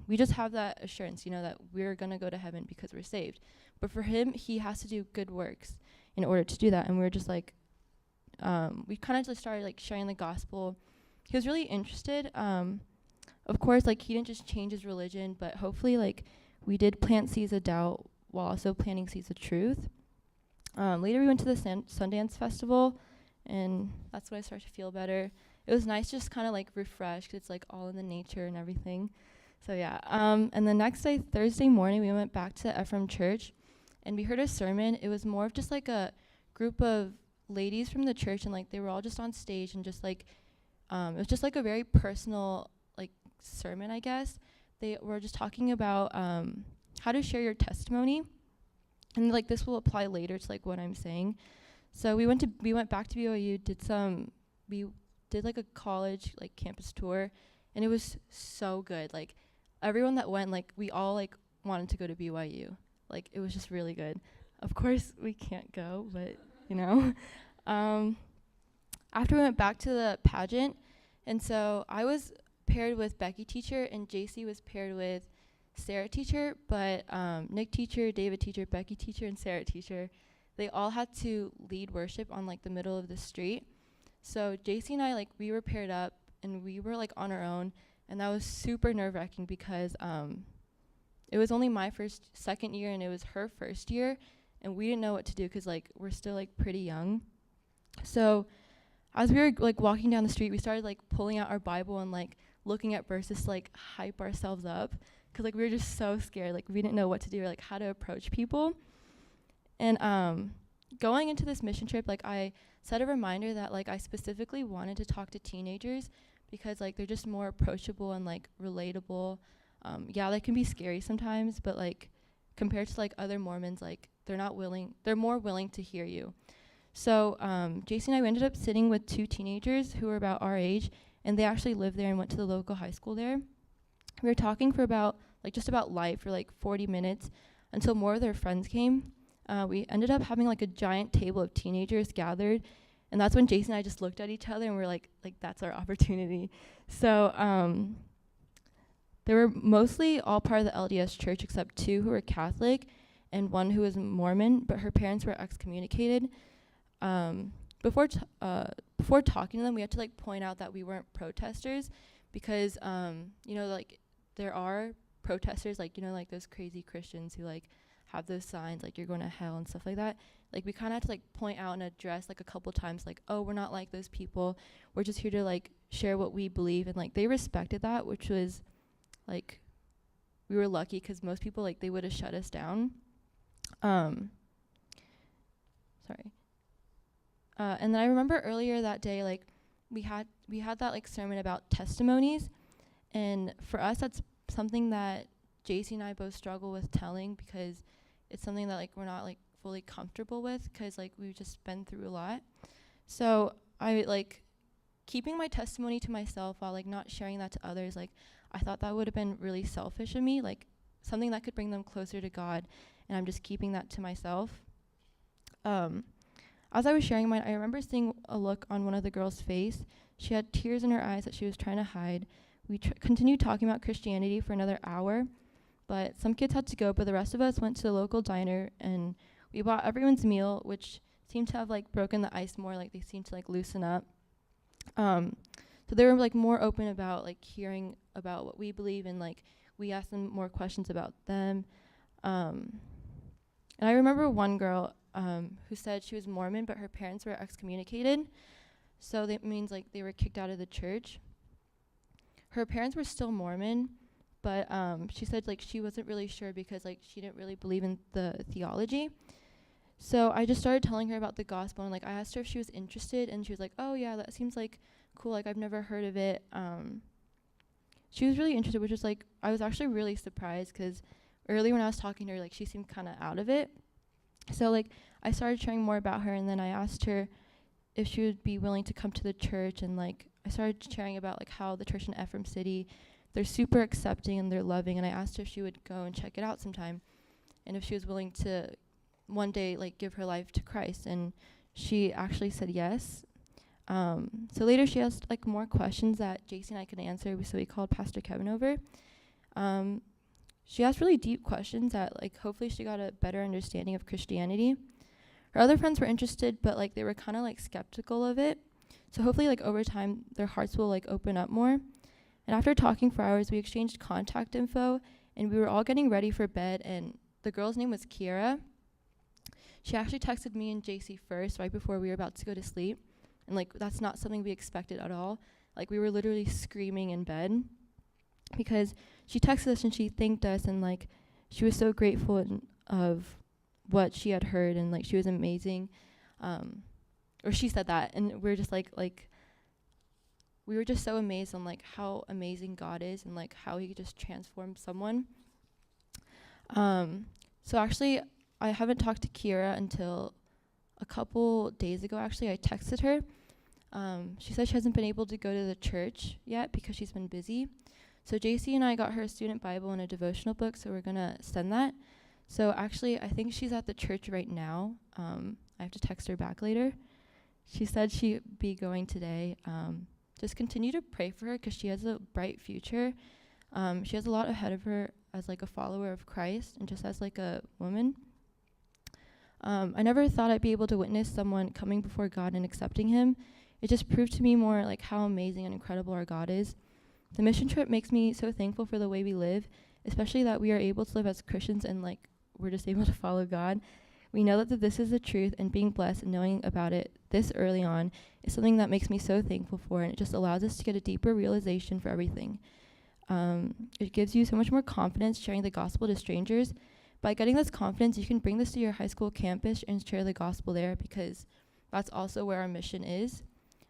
we just have that assurance, you know, that we're going to go to heaven because we're saved. But for him, he has to do good works in order to do that. And we're just like, we kind of just started like sharing the gospel. He was really interested. Of course, like he didn't just change his religion, but hopefully like we did plant seeds of doubt while also planting seeds of truth. Later we went to the Sundance Festival, and that's when I started to feel better. It was nice just kind of like refreshed, 'cause it's like all in the nature and everything. So yeah, and the next day, Thursday morning, we went back to Ephraim Church, and we heard a sermon. It was more of just like a group of ladies from the church, and like they were all just on stage, and just like, it was just like a very personal like sermon, I guess. They were just talking about how to share your testimony, and like this will apply later to like what I'm saying. So we went back to BYU, we did like a college like campus tour, and it was so good. Like everyone that went, like we all like wanted to go to BYU. Like it was just really good. Of course we can't go, but you know. After we went back to the pageant, and so I was paired with Becky teacher, and JC was paired with Sarah teacher, but Nick teacher, David teacher, Becky teacher, and Sarah teacher, they all had to lead worship on like the middle of the street. So JC and I, like, we were paired up, and we were like on our own, and that was super nerve-wracking because it was only my second year, and it was her first year, and we didn't know what to do because like we're still like pretty young. So as we were like walking down the street, we started like pulling out our Bible and like looking at verses to like hype ourselves up, because like we were just so scared, like we didn't know what to do or like how to approach people. And going into this mission trip, like I set a reminder that like I specifically wanted to talk to teenagers because like they're just more approachable and like relatable. Yeah, they can be scary sometimes, but like compared to like other Mormons, like they're more willing to hear you. So JC and I ended up sitting with 2 teenagers who were about our age, and they actually lived there and went to the local high school there. We were talking for about just about life for like 40 minutes until more of their friends came. We ended up having like a giant table of teenagers gathered, and that's when Jason and I just looked at each other and we're like that's our opportunity. So they were mostly all part of the LDS church except 2 who were Catholic and 1 who was Mormon, but her parents were excommunicated. Before talking to them, we had to like point out that we weren't protesters because like there are protesters, like like those crazy Christians who like have those signs like you're going to hell and stuff like that. Like we kind of had to like point out and address like a couple times like, oh, we're not like those people, we're just here to like share what we believe. And like they respected that, which was like we were lucky because most people like they would have shut us down. And then I remember earlier that day, like we had that like sermon about testimonies, and for us that's something that JC and I both struggle with telling because it's something that like we're not like fully comfortable with because like we've just been through a lot. So I like keeping my testimony to myself while like not sharing that to others. Like I thought that would have been really selfish of me, like something that could bring them closer to God, and I'm just keeping that to myself. As I was sharing mine, I remember seeing a look on one of the girls' face. She had tears in her eyes that she was trying to hide. We continued talking about Christianity for another hour, but some kids had to go, but the rest of us went to the local diner, and we bought everyone's meal, which seemed to have like broken the ice more, like they seemed to like loosen up. So they were like more open about like hearing about what we believe, and like we asked them more questions about them. And I remember one girl who said she was Mormon, but her parents were excommunicated. So that means like they were kicked out of the church. Her parents were still Mormon, but she said like she wasn't really sure because like she didn't really believe in the theology. So I just started telling her about the gospel, and like I asked her if she was interested, and she was like, oh yeah, that seems like cool, like I've never heard of it. She was really interested, which was like I was actually really surprised because earlier when I was talking to her, like she seemed kind of out of it. So like I started sharing more about her, and then I asked her if she would be willing to come to the church, and like I started sharing about like how the church in Ephraim City, they're super accepting and they're loving, and I asked her if she would go and check it out sometime and if she was willing to one day like give her life to Christ, and she actually said yes. So later she asked like more questions that JC and I could answer, so we called Pastor Kevin over. She asked really deep questions that like hopefully she got a better understanding of Christianity. Her other friends were interested, but like they were kind of like skeptical of it. So hopefully like over time their hearts will like open up more. And after talking for hours, we exchanged contact info, and we were all getting ready for bed, and the girl's name was Kiera. She actually texted me and JC first right before we were about to go to sleep. And like that's not something we expected at all. Like we were literally screaming in bed because she texted us and she thanked us, and like she was so grateful of what she had heard, and like she was amazing. Or she said that, and we're just like we were just so amazed on like how amazing God is, and like how he could just transform someone. So actually I haven't talked to Kiera until a couple days ago. Actually I texted her. She said she hasn't been able to go to the church yet because she's been busy. So JC and I got her a student Bible and a devotional book, so we're gonna send that. So actually I think she's at the church right now. I have to text her back later. She said she'd be going today. Just continue to pray for her because she has a bright future. She has a lot ahead of her as like a follower of Christ and just as like a woman. I never thought I'd be able to witness someone coming before God and accepting him. It just proved to me more like how amazing and incredible our God is. The mission trip makes me so thankful for the way we live, especially that we are able to live as Christians and like we're just able to follow God. We know that this is the truth, and being blessed and knowing about it this early on is something that makes me so thankful for, and it just allows us to get a deeper realization for everything. It gives you so much more confidence sharing the gospel to strangers. By getting this confidence, you can bring this to your high school campus and share the gospel there, because that's also where our mission is.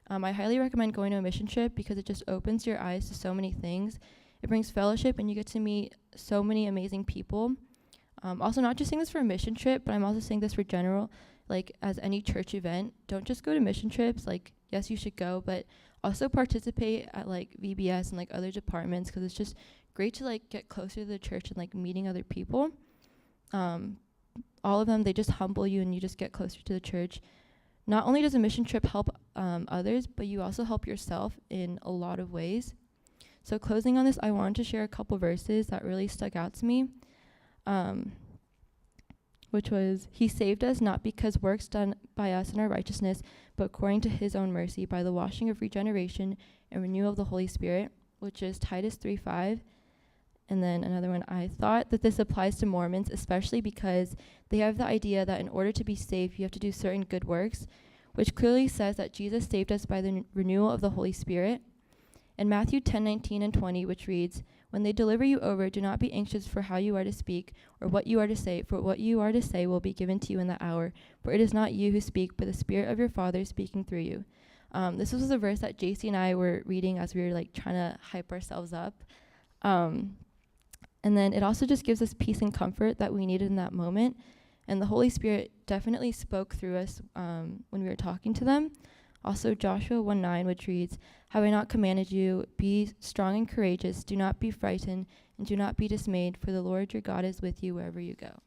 I highly recommend going to a mission trip because it just opens your eyes to so many things. It brings fellowship, and you get to meet so many amazing people. Also, not just saying this for a mission trip, but I'm also saying this for general, like as any church event. Don't just go to mission trips. Like, yes, you should go, but also participate at like VBS and like other departments, because it's just great to like get closer to the church and like meeting other people. All of them, they just humble you and you just get closer to the church. Not only does a mission trip help others, but you also help yourself in a lot of ways. So closing on this, I wanted to share a couple verses that really stuck out to me. Which was, he saved us not because works done by us in our righteousness, but according to his own mercy, by the washing of regeneration and renewal of the Holy Spirit, which is Titus 3:5. And then another one, I thought that this applies to Mormons, especially because they have the idea that in order to be saved, you have to do certain good works, which clearly says that Jesus saved us by the renewal of the Holy Spirit. And Matthew 10:19 and 20, which reads, when they deliver you over, do not be anxious for how you are to speak or what you are to say, for what you are to say will be given to you in that hour. For it is not you who speak, but the Spirit of your Father speaking through you. This was a verse that JC and I were reading as we were like trying to hype ourselves up. And then it also just gives us peace and comfort that we needed in that moment. And the Holy Spirit definitely spoke through us when we were talking to them. Also, Joshua 1:9, which reads, have I not commanded you, be strong and courageous, do not be frightened, and do not be dismayed, for the Lord your God is with you wherever you go.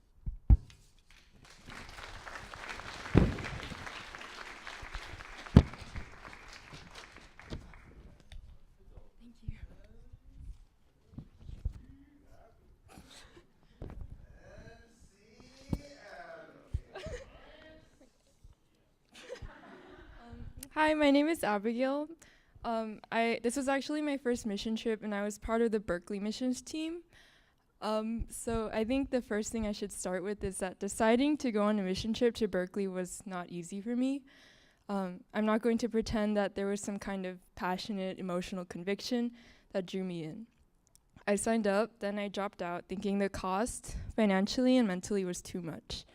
Hi, my name is Abigail. This was actually my first mission trip, and I was part of the Berkeley missions team. So I think the first thing I should start with is that deciding to go on a mission trip to Berkeley was not easy for me. I'm not going to pretend that there was some kind of passionate, emotional conviction that drew me in. I signed up, then I dropped out, thinking the cost, financially and mentally, was too much.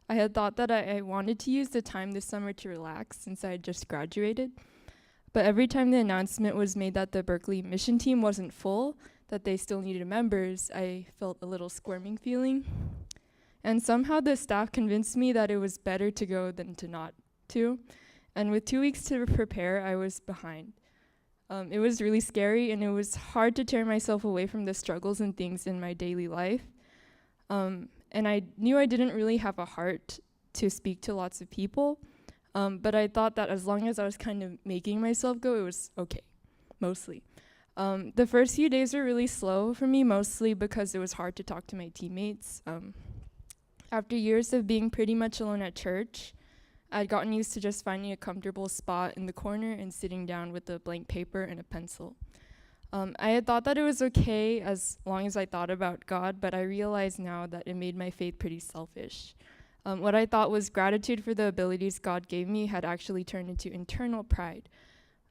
I had thought that I wanted to use the time this summer to relax since I had just graduated. But every time the announcement was made that the Berkeley mission team wasn't full, that they still needed members, I felt a little squirming feeling. And somehow the staff convinced me that it was better to go than to not to. And with 2 weeks to prepare, I was behind. It was really scary, and it was hard to tear myself away from the struggles and things in my daily life. And I knew I didn't really have a heart to speak to lots of people, but I thought that as long as I was kind of making myself go, it was okay, mostly. The first few days were really slow for me, mostly because it was hard to talk to my teammates. After years of being pretty much alone at church, I'd gotten used to just finding a comfortable spot in the corner and sitting down with a blank paper and a pencil. I had thought that it was okay as long as I thought about God, but I realize now that it made my faith pretty selfish. What I thought was gratitude for the abilities God gave me had actually turned into internal pride.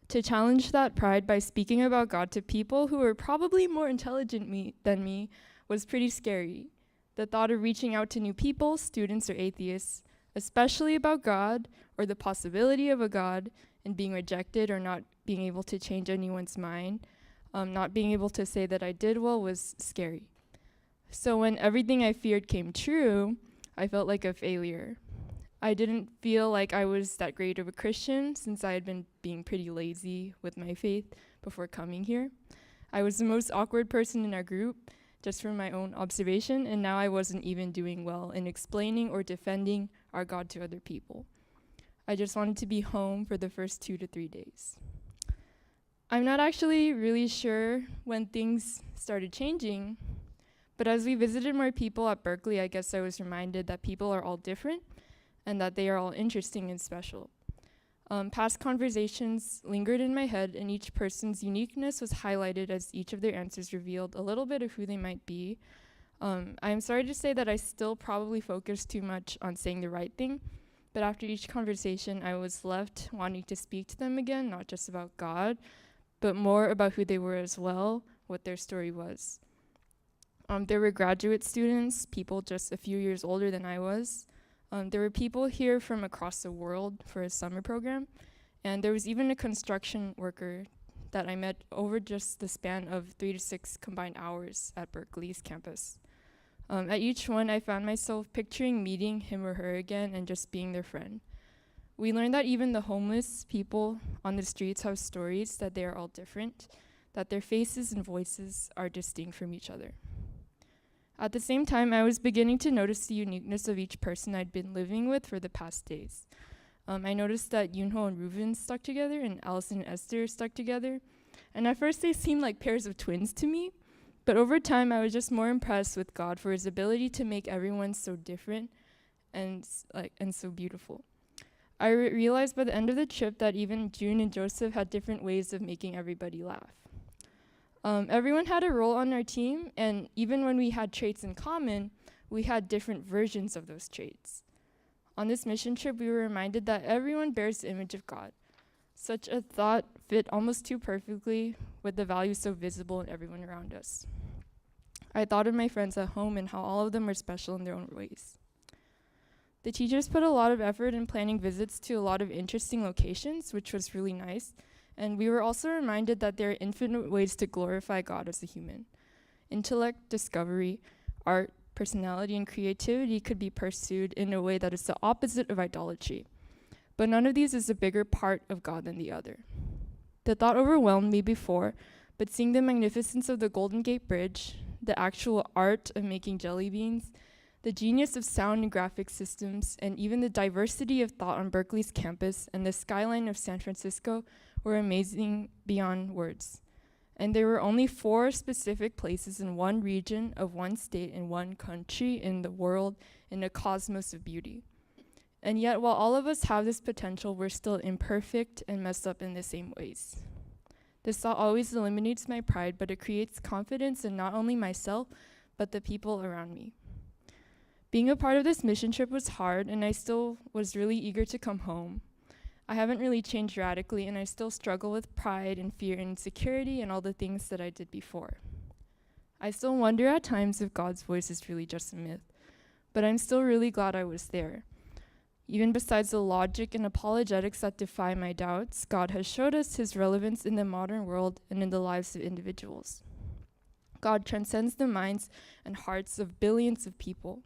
To challenge that pride by speaking about God to people who were probably more intelligent than me was pretty scary. The thought of reaching out to new people, students or atheists, especially about God or the possibility of a God, and being rejected or not being able to change anyone's mind, not being able to say that I did well, was scary. So when everything I feared came true, I felt like a failure. I didn't feel like I was that great of a Christian since I had been being pretty lazy with my faith before coming here. I was the most awkward person in our group, just from my own observation, and now I wasn't even doing well in explaining or defending our God to other people. I just wanted to be home for the first 2 to 3 days. I'm not actually really sure when things started changing, but as we visited more people at Berkeley, I guess I was reminded that people are all different and that they are all interesting and special. Past conversations lingered in my head, and each person's uniqueness was highlighted as each of their answers revealed a little bit of who they might be. I'm sorry to say that I still probably focused too much on saying the right thing, but after each conversation, I was left wanting to speak to them again, not just about God, but more about who they were as well, what their story was. There were graduate students, people just a few years older than I was. There were people here from across the world for a summer program, and there was even a construction worker that I met over just the span of 3 to 6 combined hours at Berkeley's campus. At each one, I found myself picturing meeting him or her again and just being their friend. We learned that even the homeless people on the streets have stories, that they are all different, that their faces and voices are distinct from each other. At the same time, I was beginning to notice the uniqueness of each person I'd been living with for the past days. I noticed that Yunho and Reuven stuck together and Allison and Esther stuck together. And at first they seemed like pairs of twins to me, but over time I was just more impressed with God for his ability to make everyone so different and so beautiful. I realized by the end of the trip that even June and Joseph had different ways of making everybody laugh. Everyone had a role on our team, and even when we had traits in common, we had different versions of those traits. On this mission trip, we were reminded that everyone bears the image of God. Such a thought fit almost too perfectly with the values so visible in everyone around us. I thought of my friends at home and how all of them were special in their own ways. The teachers put a lot of effort in planning visits to a lot of interesting locations, which was really nice. And we were also reminded that there are infinite ways to glorify God as a human. Intellect, discovery, art, personality, and creativity could be pursued in a way that is the opposite of idolatry. But none of these is a bigger part of God than the other. The thought overwhelmed me before, but seeing the magnificence of the Golden Gate Bridge, the actual art of making jelly beans, the genius of sound and graphic systems, and even the diversity of thought on Berkeley's campus and the skyline of San Francisco were amazing beyond words. And there were only 4 specific places in one region of one state in one country in the world in a cosmos of beauty. And yet, while all of us have this potential, we're still imperfect and messed up in the same ways. This thought always eliminates my pride, but it creates confidence in not only myself, but the people around me. Being a part of this mission trip was hard, and I still was really eager to come home. I haven't really changed radically, and I still struggle with pride and fear and insecurity and all the things that I did before. I still wonder at times if God's voice is really just a myth, but I'm still really glad I was there. Even besides the logic and apologetics that defy my doubts, God has showed us his relevance in the modern world and in the lives of individuals. God transcends the minds and hearts of billions of people.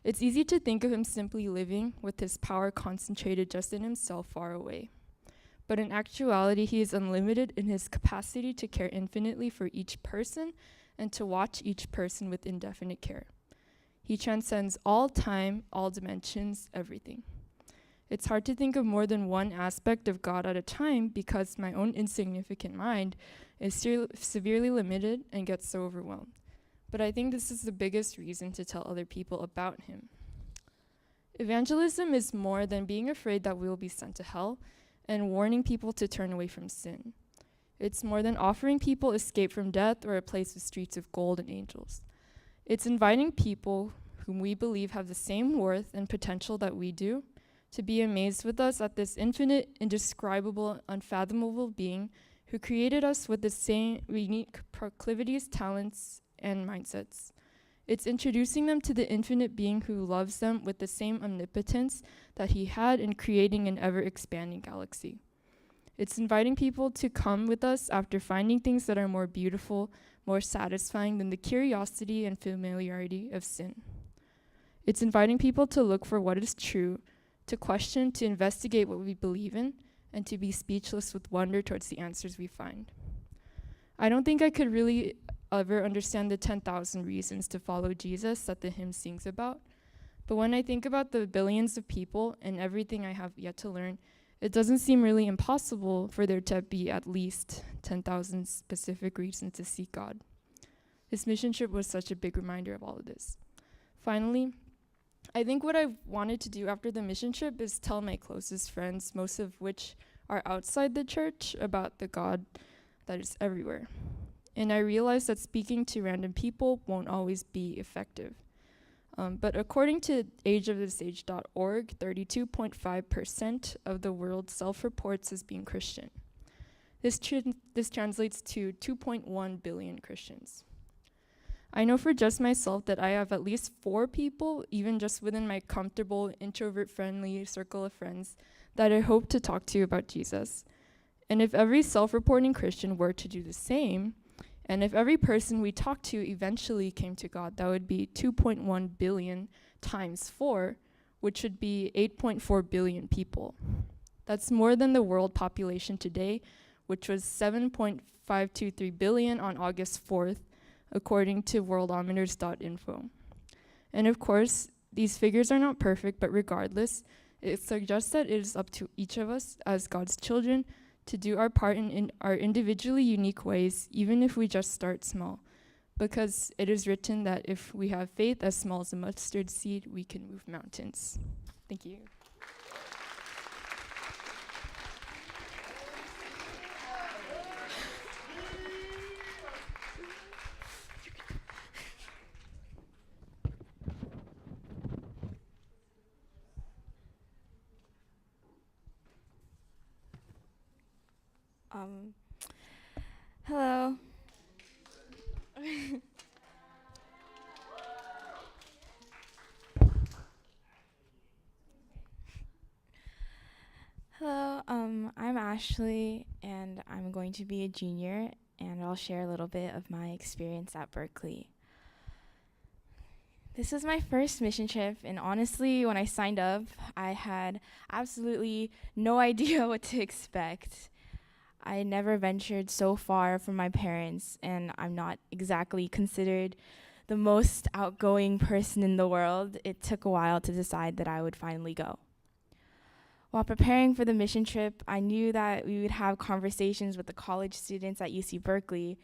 It's easy to think of him simply living with his power concentrated just in himself far away. But in actuality, he is unlimited in his capacity to care infinitely for each person and to watch each person with indefinite care. He transcends all time, all dimensions, everything. It's hard to think of more than one aspect of God at a time because my own insignificant mind is severely limited and gets so overwhelmed. But I think this is the biggest reason to tell other people about him. Evangelism is more than being afraid that we will be sent to hell and warning people to turn away from sin. It's more than offering people escape from death or a place with streets of gold and angels. It's inviting people whom we believe have the same worth and potential that we do to be amazed with us at this infinite, indescribable, unfathomable being who created us with the same unique proclivities, talents, and mindsets. It's introducing them to the infinite being who loves them with the same omnipotence that he had in creating an ever-expanding galaxy. It's inviting people to come with us after finding things that are more beautiful, more satisfying than the curiosity and familiarity of sin. It's inviting people to look for what is true, to question, to investigate what we believe in, and to be speechless with wonder towards the answers we find. I don't think I could really ever understand the 10,000 reasons to follow Jesus that the hymn sings about, But when I think about the billions of people and everything I have yet to learn, it doesn't seem really impossible for there to be at least 10,000 specific reasons to seek God. This mission trip was such a big reminder of all of this. Finally, I think what I wanted to do after the mission trip is tell my closest friends, most of which are outside the church, about the God that is everywhere. And I realized that speaking to random people won't always be effective. But according to ageofthesage.org, 32.5% of the world self-reports as being Christian. This translates to 2.1 billion Christians. I know for just myself that I have at least 4 people, even just within my comfortable, introvert-friendly circle of friends, that I hope to talk to about Jesus. And if every self-reporting Christian were to do the same, and if every person we talked to eventually came to God, that would be 2.1 billion times 4, which would be 8.4 billion people. That's more than the world population today, which was 7.523 billion on August 4th, according to worldometers.info. And of course, these figures are not perfect, but regardless, it suggests that it is up to each of us as God's children to do our part in our individually unique ways, even if we just start small. Because it is written that if we have faith as small as a mustard seed, we can move mountains. Thank you. Hello. Hello, I'm Ashley, and I'm going to be a junior, and I'll share a little bit of my experience at Berkeley. This is my first mission trip, and honestly, when I signed up, I had absolutely no idea what to expect. I never ventured so far from my parents, and I'm not exactly considered the most outgoing person in the world. It took a while to decide that I would finally go. While preparing for the mission trip, I knew that we would have conversations with the college students at UC Berkeley,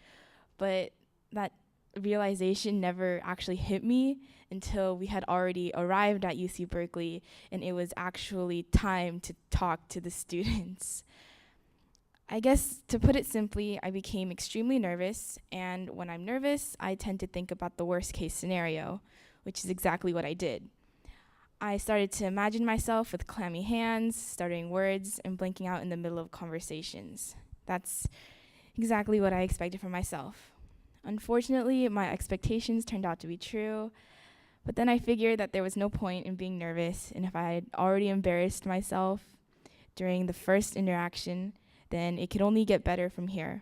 but that realization never actually hit me until we had already arrived at UC Berkeley, and it was actually time to talk to the students. I guess, to put it simply, I became extremely nervous, and when I'm nervous, I tend to think about the worst case scenario, which is exactly what I did. I started to imagine myself with clammy hands, stuttering words, and blinking out in the middle of conversations. That's exactly what I expected from myself. Unfortunately, my expectations turned out to be true, but then I figured that there was no point in being nervous, and if I had already embarrassed myself during the first interaction, then it could only get better from here.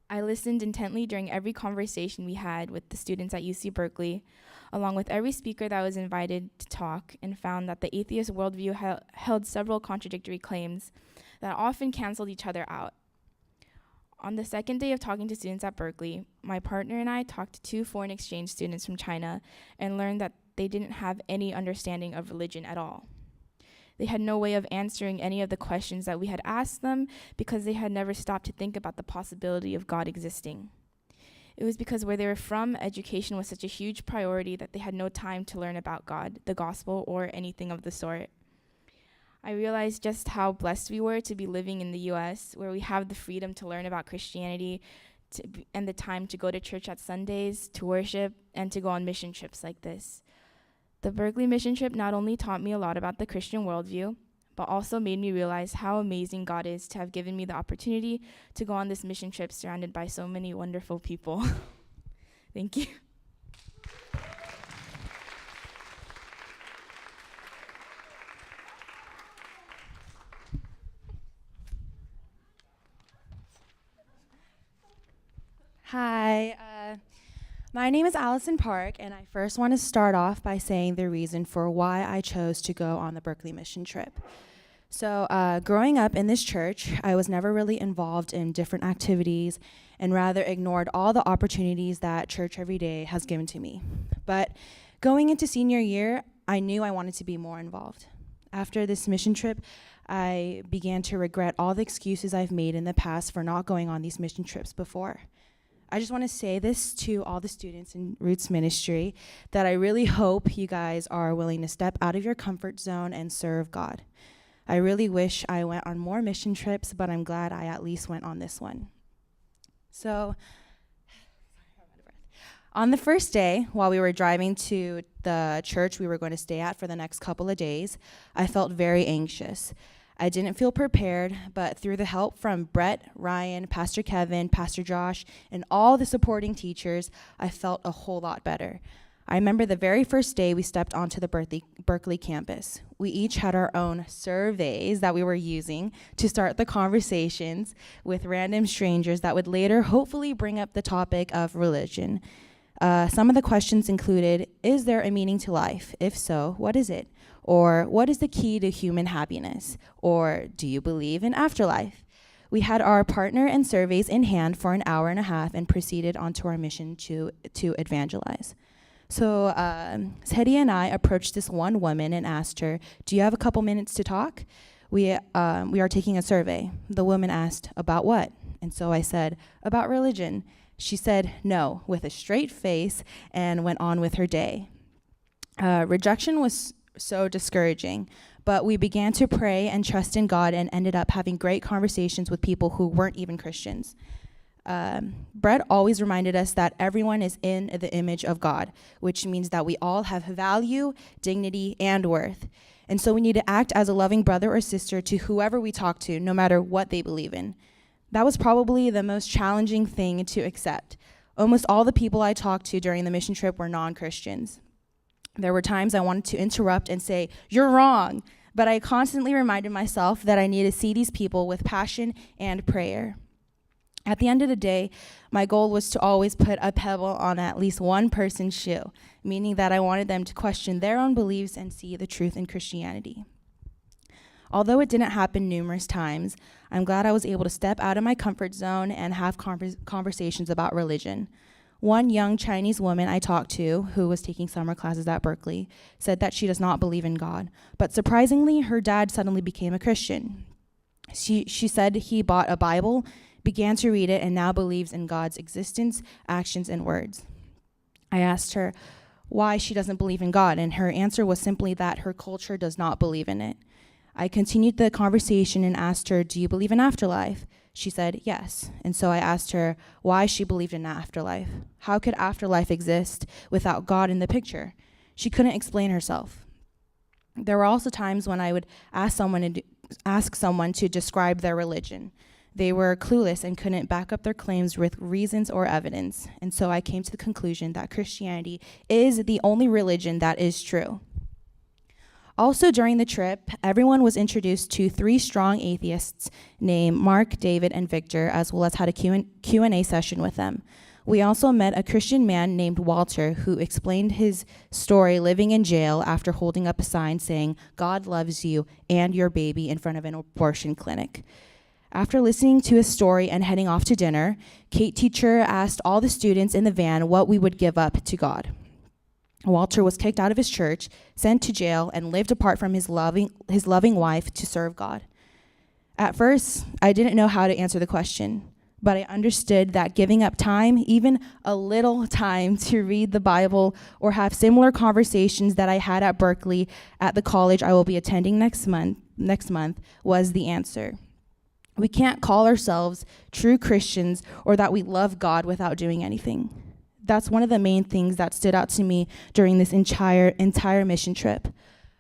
I listened intently during every conversation we had with the students at UC Berkeley, along with every speaker that was invited to talk, and found that the atheist worldview held several contradictory claims that often canceled each other out. On the second day of talking to students at Berkeley, my partner and I talked to 2 foreign exchange students from China and learned that they didn't have any understanding of religion at all. They had no way of answering any of the questions that we had asked them because they had never stopped to think about the possibility of God existing. It was because where they were from, education was such a huge priority that they had no time to learn about God, the gospel, or anything of the sort. I realized just how blessed we were to be living in the US, where we have the freedom to learn about Christianity and the time to go to church at Sundays, to worship, and to go on mission trips like this. The Berkeley mission trip not only taught me a lot about the Christian worldview, but also made me realize how amazing God is to have given me the opportunity to go on this mission trip surrounded by so many wonderful people. Thank you. Hi, my name is Allison Park, and I first want to start off by saying the reason for why I chose to go on the Berkeley mission trip. So growing up in this church, I was never really involved in different activities and rather ignored all the opportunities that Church Every Day has given to me. But going into senior year, I knew I wanted to be more involved. After this mission trip, I began to regret all the excuses I've made in the past for not going on these mission trips before. I just want to say this to all the students in Roots Ministry, that I really hope you guys are willing to step out of your comfort zone and serve God. I really wish I went on more mission trips, but I'm glad I at least went on this one. So, on the first day, while we were driving to the church we were going to stay at for the next couple of days, I felt very anxious. I didn't feel prepared, but through the help from Brett, Ryan, Pastor Kevin, Pastor Josh, and all the supporting teachers, I felt a whole lot better. I remember the very first day we stepped onto the Berkeley campus. We each had our own surveys that we were using to start the conversations with random strangers that would later hopefully bring up the topic of religion. Some of the questions included, is there a meaning to life? If so, what is it? Or what is the key to human happiness? Or do you believe in afterlife? We had our partner and surveys in hand for an hour and a half and proceeded onto our mission to evangelize. So Teddy and I approached this one woman and asked her, do you have a couple minutes to talk? We are taking a survey. The woman asked, about what? And so I said, about religion. She said no with a straight face and went on with her day. Rejection was so discouraging, but we began to pray and trust in God and ended up having great conversations with people who weren't even Christians. Brett always reminded us that everyone is in the image of God, which means that we all have value, dignity, and worth. And so we need to act as a loving brother or sister to whoever we talk to, no matter what they believe in. That was probably the most challenging thing to accept. Almost all the people I talked to during the mission trip were non-Christians. There were times I wanted to interrupt and say, you're wrong, but I constantly reminded myself that I need to see these people with passion and prayer. At the end of the day, my goal was to always put a pebble on at least one person's shoe, meaning that I wanted them to question their own beliefs and see the truth in Christianity. Although it didn't happen numerous times, I'm glad I was able to step out of my comfort zone and have conversations about religion. One young Chinese woman I talked to, who was taking summer classes at Berkeley, said that she does not believe in God, but surprisingly, her dad suddenly became a Christian. She said he bought a Bible, began to read it, and now believes in God's existence, actions, and words. I asked her why she doesn't believe in God, and her answer was simply that her culture does not believe in it. I continued the conversation and asked her, do you believe in afterlife? She said yes, and so I asked her why she believed in afterlife. How could afterlife exist without God in the picture? She couldn't explain herself. There were also times when I would ask someone to describe their religion. They were clueless and couldn't back up their claims with reasons or evidence, and so I came to the conclusion that Christianity is the only religion that is true. Also during the trip, everyone was introduced to 3 strong atheists named Mark, David, and Victor, as well as had a Q&A session with them. We also met a Christian man named Walter who explained his story living in jail after holding up a sign saying, God loves you and your baby in front of an abortion clinic. After listening to his story and heading off to dinner, Kate teacher asked all the students in the van what we would give up to God. Walter was kicked out of his church, sent to jail, and lived apart from his loving wife to serve God. At first, I didn't know how to answer the question, but I understood that giving up time, even a little time to read the Bible or have similar conversations that I had at Berkeley at the college I will be attending next month, was the answer. We can't call ourselves true Christians or that we love God without doing anything. That's one of the main things that stood out to me during this entire mission trip.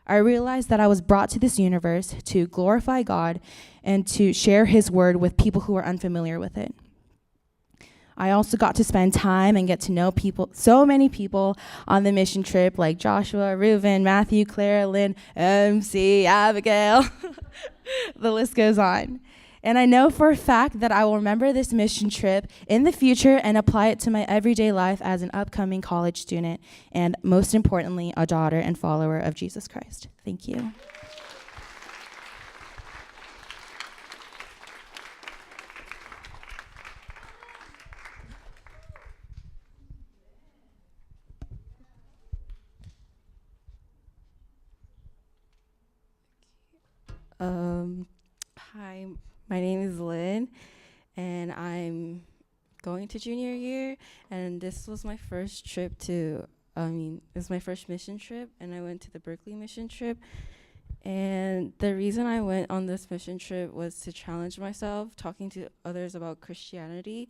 I realized that I was brought to this universe to glorify God and to share his word with people who are unfamiliar with it. I also got to spend time and get to know people, so many people on the mission trip, like Joshua, Reuven, Matthew, Claire, Lynn, MC, Abigail. The list goes on. And I know for a fact that I will remember this mission trip in the future and apply it to my everyday life as an upcoming college student and, most importantly, a daughter and follower of Jesus Christ. Thank you. My name is Lynn, and I'm going to junior year, and this was my first trip to, this is my first mission trip, and I went to the Berkeley mission trip. And the reason I went on this mission trip was to challenge myself, talking to others about Christianity.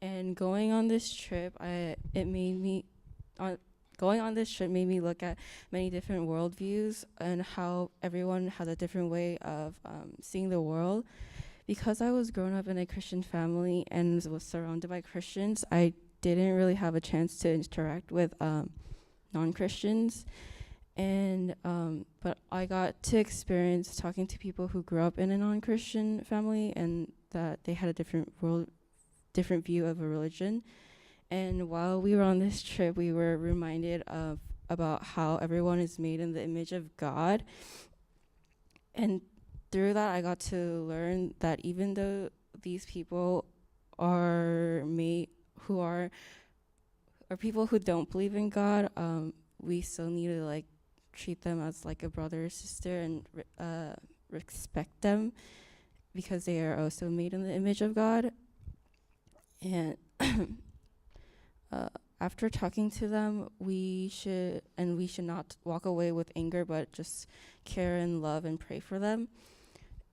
And going on this trip, going on this trip made me look at many different worldviews and how everyone has a different way of seeing the world. Because I was grown up in a Christian family and was surrounded by Christians, I didn't really have a chance to interact with non-Christians. And but I got to experience talking to people who grew up in a non-Christian family and that they had a different view of a religion. And while we were on this trip, we were reminded about how everyone is made in the image of God. And through that, I got to learn that even though these people are people who don't believe in God, we still need to treat them as like a brother or sister and respect them because they are also made in the image of God. And after talking to them, we should not walk away with anger, but just care and love and pray for them.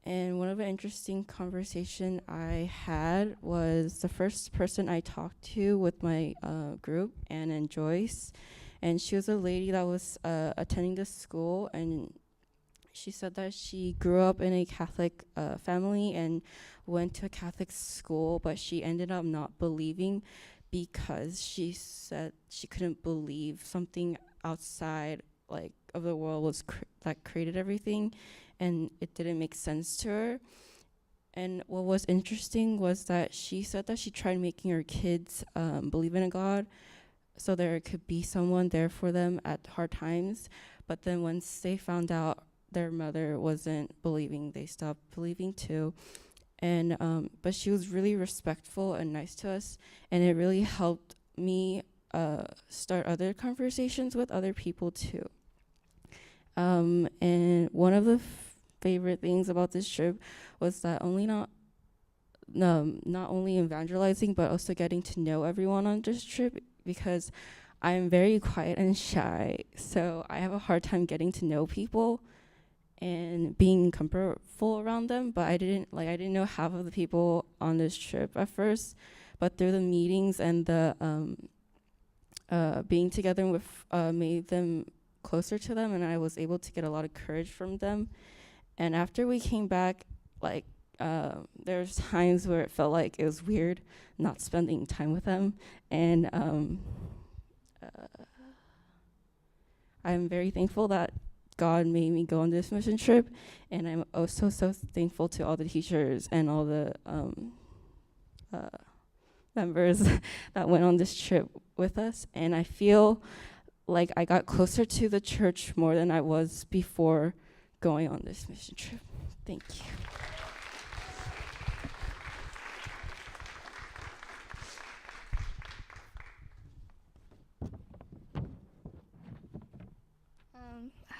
And one of the interesting conversation I had was the first person I talked to with my group, Anne and Joyce. And she was a lady that was attending the school, and she said that she grew up in a Catholic family and went to a Catholic school, but she ended up not believing because she said she couldn't believe something outside of the world that created everything, and it didn't make sense to her. And what was interesting was that she said that she tried making her kids believe in a God so there could be someone there for them at hard times. But then once they found out their mother wasn't believing, they stopped believing too. And but she was really respectful and nice to us, and it really helped me start other conversations with other people too. And one of the favorite things about this trip was that not only evangelizing but also getting to know everyone on this trip, because I'm very quiet and shy, so I have a hard time getting to know people and being comfortable around them. But I didn't know half of the people on this trip at first, but through the meetings and the being together with made them closer to them, and I was able to get a lot of courage from them. And after we came back, there's times where it felt like it was weird not spending time with them, and I'm very thankful that God made me go on this mission trip, and I'm also so thankful to all the teachers and all the members that went on this trip with us. And I feel like I got closer to the church more than I was before going on this mission trip. Thank you.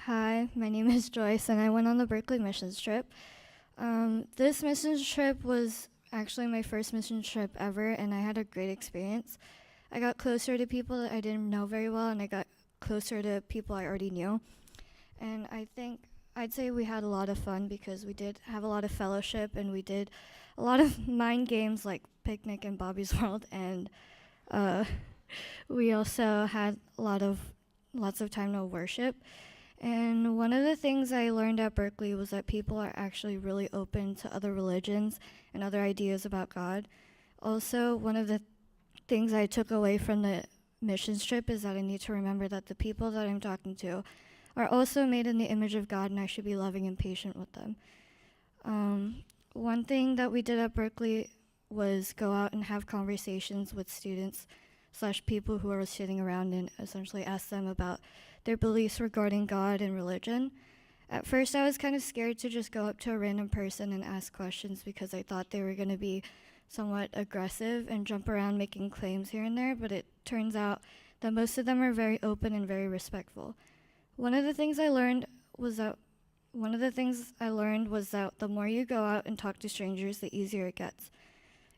Hi, my name is Joyce, and I went on the Berkeley missions trip. This missions trip was actually my first mission trip ever, and I had a great experience. I got closer to people that I didn't know very well, and I got closer to people I already knew. And I'd say we had a lot of fun because we did have a lot of fellowship, and we did a lot of mind games like Picnic and Bobby's World, and we also had lots of time to worship. And one of the things I learned at Berkeley was that people are actually really open to other religions and other ideas about God. Also, one of the things I took away from the missions trip is that I need to remember that the people that I'm talking to are also made in the image of God, and I should be loving and patient with them. One thing that we did at Berkeley was go out and have conversations with students / people who are sitting around and essentially ask them about their beliefs regarding God and religion. At first, I was kind of scared to just go up to a random person and ask questions because I thought they were going to be somewhat aggressive and jump around making claims here and there, but it turns out that most of them are very open and very respectful. One of the things I learned was that one of the things I learned was that the more you go out and talk to strangers, the easier it gets.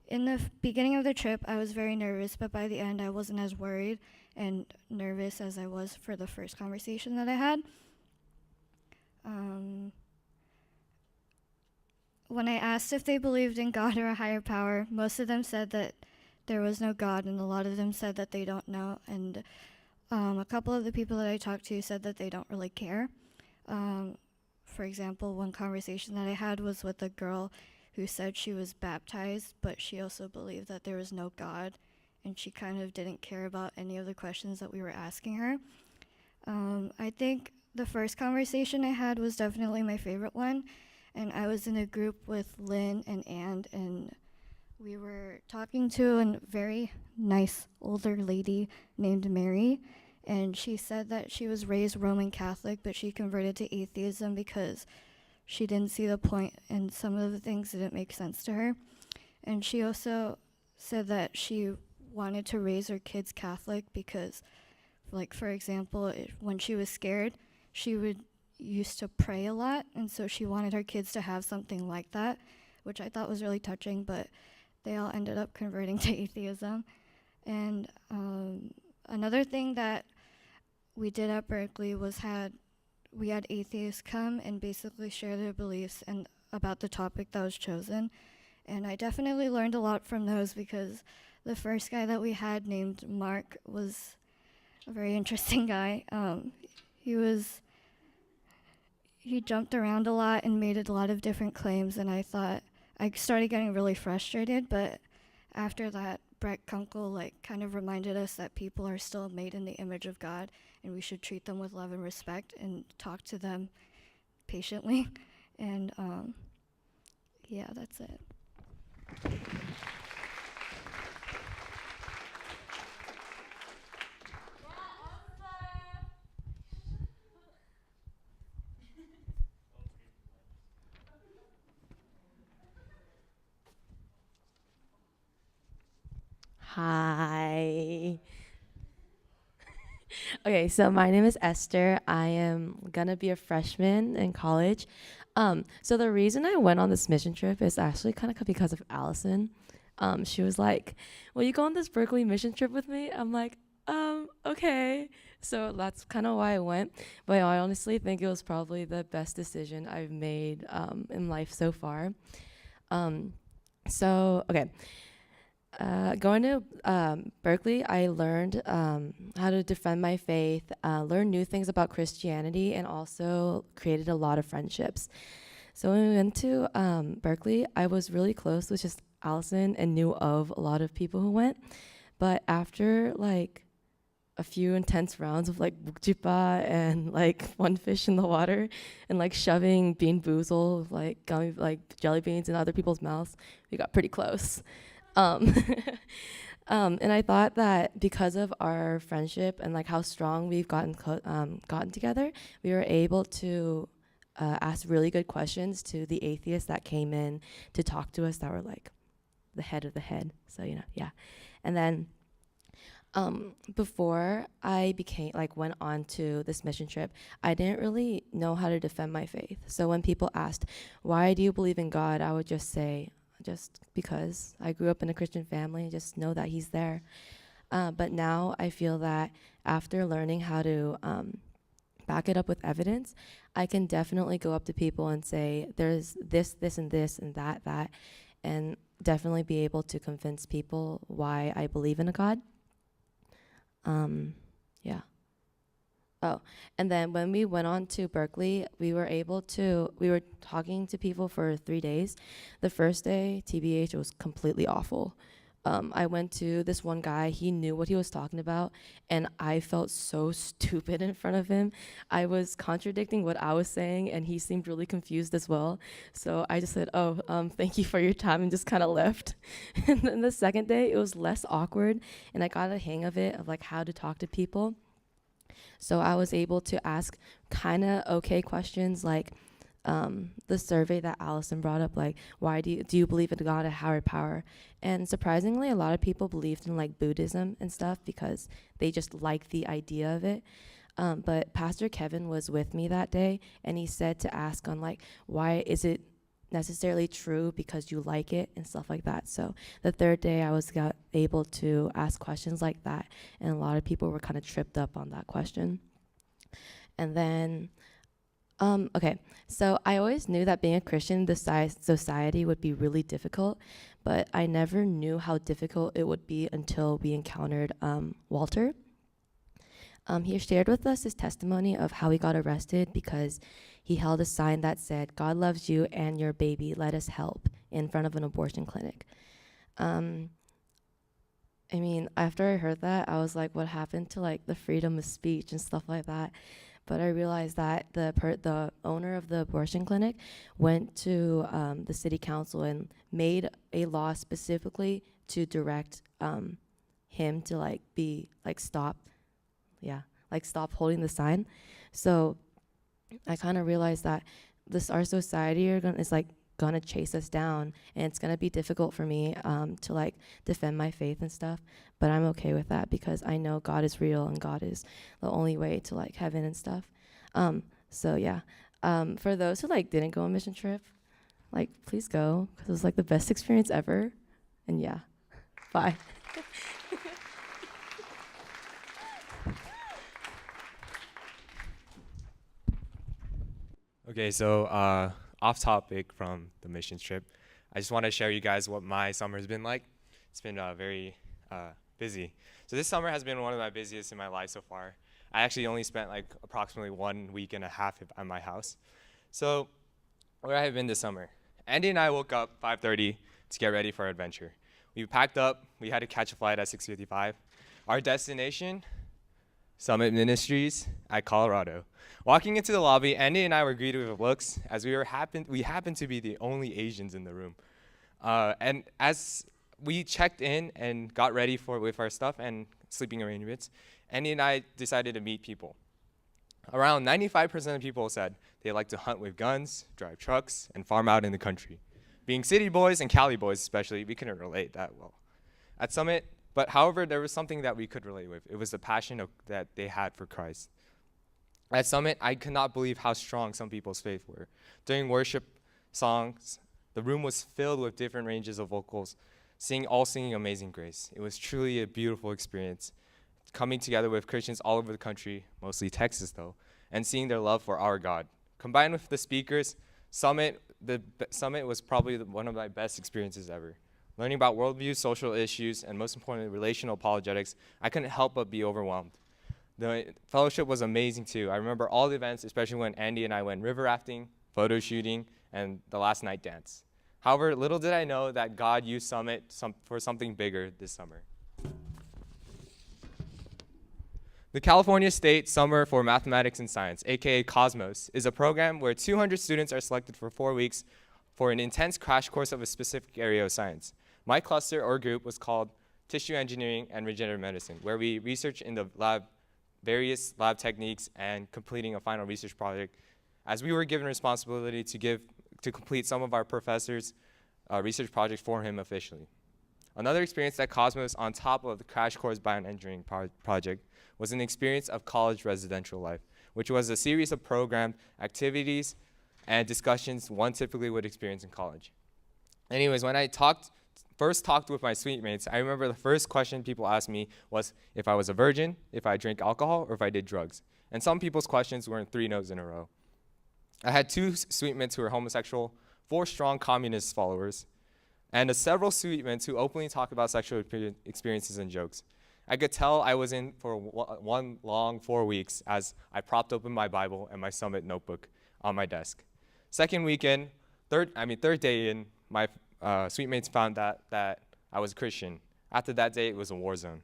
In the beginning of the trip, I was very nervous, but by the end, I wasn't as worried and nervous as I was for the first conversation that I had. When I asked if they believed in God or a higher power, most of them said that there was no God, and a lot of them said that they don't know. And a couple of the people that I talked to said that they don't really care. For example, one conversation that I had was with a girl who said she was baptized, but she also believed that there was no God, and she kind of didn't care about any of the questions that we were asking her. I think the first conversation I had was definitely my favorite one, and I was in a group with Lynn and we were talking to a very nice older lady named Mary, and she said that she was raised Roman Catholic, but she converted to atheism because she didn't see the point and some of the things didn't make sense to her. And she also said that she wanted to raise her kids Catholic because, like, for example, when she was scared, she would used to pray a lot, and so she wanted her kids to have something like that, which I thought was really touching, but they all ended up converting to atheism. And another thing that we did at Berkeley was we had atheists come and basically share their beliefs and about the topic that was chosen. And I definitely learned a lot from those because the first guy that we had named Mark was a very interesting guy. He jumped around a lot and made a lot of different claims, and I started getting really frustrated, but after that, Brett Kunkel kind of reminded us that people are still made in the image of God, and we should treat them with love and respect and talk to them patiently. And yeah, that's it. Hi. Okay, so my name is Esther. I am gonna be a freshman in college. So the reason I went on this mission trip is actually kind of because of Allison. She was like, "Will you go on this Berkeley mission trip with me?" I'm like, okay. So that's kind of why I went. But I honestly think it was probably the best decision I've made in life so far. Okay. Going to Berkeley, I learned how to defend my faith, learned new things about Christianity, and also created a lot of friendships. So when we went to Berkeley, I was really close with just Allison and knew of a lot of people who went. But after a few intense rounds of bukjipa and one fish in the water and shoving bean boozle, gummy jelly beans in other people's mouths, we got pretty close. And I thought that because of our friendship and how strong we've gotten together, we were able to ask really good questions to the atheists that came in to talk to us that were the head of the head. So yeah. And then before I went on to this mission trip, I didn't really know how to defend my faith. So when people asked, "Why do you believe in God?" I would just say, just because I grew up in a Christian family, I just know that he's there. But now I feel that after learning how to back it up with evidence, I can definitely go up to people and say, there's this, and this, and that, and definitely be able to convince people why I believe in a God. Yeah. Oh, and then when we went on to Berkeley, we were talking to people for 3 days. The first day, TBH, was completely awful. I went to this one guy, he knew what he was talking about, and I felt so stupid in front of him. I was contradicting what I was saying, and he seemed really confused as well. So I just said, thank you for your time, and just kind of left. And then the second day, it was less awkward, and I got a hang of it, of how to talk to people. So I was able to ask kind of okay questions the survey that Allison brought up, why do you believe in God, a higher power? And surprisingly, a lot of people believed in Buddhism and stuff because they just liked the idea of it. But Pastor Kevin was with me that day, and he said to ask on like, why is it necessarily true because you like it and stuff like that. So the third day I was able to ask questions like that, and a lot of people were kind of tripped up on that question. And then, okay, so I always knew that being a Christian in this society would be really difficult, but I never knew how difficult it would be until we encountered Walter. He shared with us his testimony of how he got arrested because he held a sign that said, "God loves you and your baby, let us help," in front of an abortion clinic. I mean, after I heard that, I was like, what happened to like the freedom of speech and stuff like that? But I realized that the owner of the abortion clinic went to the city council and made a law specifically to direct him to like stop holding the sign. So I kind of realized that our society is like gonna chase us down, and it's gonna be difficult for me to like defend my faith and stuff, but I'm okay with that because I know God is real and God is the only way to like heaven and stuff. So yeah, for those who like didn't go on mission trip, like please go, because it was like the best experience ever. And yeah, bye. Okay, so off topic from the missions trip, I just want to share you guys what my summer's been like. It's been very busy. So this summer has been one of my busiest in my life so far. I actually only spent like approximately 1 week and a half at my house. So where I have been this summer, Andy and I woke up 5:30 to get ready for our adventure. We packed up. We had to catch a flight at 6:55. Our destination, Summit Ministries at Colorado. Walking into the lobby, Andy and I were greeted with looks as we happened to be the only Asians in the room. And as we checked in and got ready with our stuff and sleeping arrangements, Andy and I decided to meet people. Around 95% of people said they like to hunt with guns, drive trucks, and farm out in the country. Being city boys and Cali boys especially, we couldn't relate that well at Summit. But however, there was something that we could relate with. It was the passion that they had for Christ. At Summit, I could not believe how strong some people's faith were. During worship songs, the room was filled with different ranges of vocals, all singing Amazing Grace. It was truly a beautiful experience, coming together with Christians all over the country, mostly Texas though, and seeing their love for our God. Combined with the speakers, the Summit was probably one of my best experiences ever. Learning about worldviews, social issues, and most importantly, relational apologetics, I couldn't help but be overwhelmed. The fellowship was amazing too. I remember all the events, especially when Andy and I went river rafting, photo shooting, and the last night dance. However, little did I know that God used Summit for something bigger this summer. The California State Summer for Mathematics and Science, aka Cosmos, is a program where 200 students are selected for 4 weeks for an intense crash course of a specific area of science. My cluster or group was called Tissue Engineering and Regenerative Medicine, where we research in the lab various lab techniques and completing a final research project, as we were given responsibility to complete some of our professors' research projects for him officially. Another experience at Cosmos on top of the crash course bioengineering project was an experience of college residential life, which was a series of programmed activities and discussions one typically would experience in college. Anyways, when I first talked with my suite mates, I remember the first question people asked me was if I was a virgin, if I drank alcohol, or if I did drugs. And some people's questions were in 3 no's in a row. I had 2 suite mates who were homosexual, 4 strong communist followers, and several suite mates who openly talk about sexual experiences and jokes. I could tell I was in for one long 4 weeks as I propped open my Bible and my Summit notebook on my desk. Second weekend, third day in, my suite mates found that I was a Christian. After that day, it was a war zone.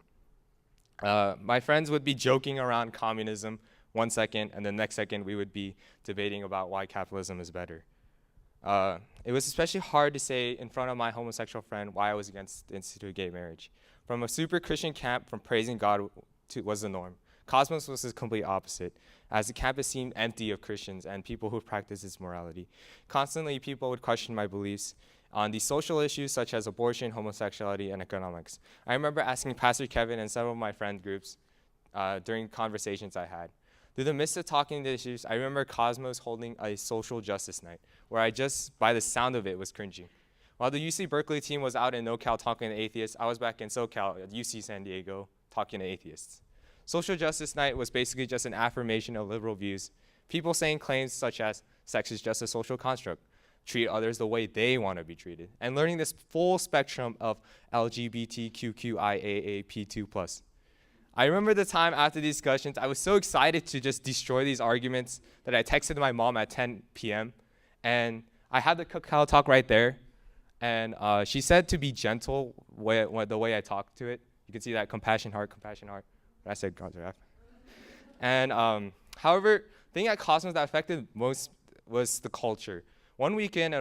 My friends would be joking around communism 1 second, and the next second we would be debating about why capitalism is better. It was especially hard to say in front of my homosexual friend why I was against the Institute of Gay Marriage. From a super Christian camp, from praising God was the norm. Cosmos was the complete opposite, as the campus seemed empty of Christians and people who practiced its morality. Constantly, people would question my beliefs on the social issues such as abortion, homosexuality, and economics. I remember asking Pastor Kevin and several of my friend groups during conversations I had, Through the midst of talking the issues, I remember Cosmos holding a social justice night, where I just, by the sound of it, was cringing. While the UC Berkeley team was out in NoCal talking to atheists, I was back in SoCal at UC San Diego talking to atheists. Social justice night was basically just an affirmation of liberal views. People saying claims such as sex is just a social construct, treat others the way they want to be treated, and learning this full spectrum of LGBTQIAAP2+. I remember the time after these discussions, I was so excited to just destroy these arguments that I texted my mom at 10 p.m. And I had the cacao talk right there. And she said to be gentle the way I talked to it. You can see that compassion heart. But I said God's wrath. And however, the thing at Cosmos that affected most was the culture. One weekend,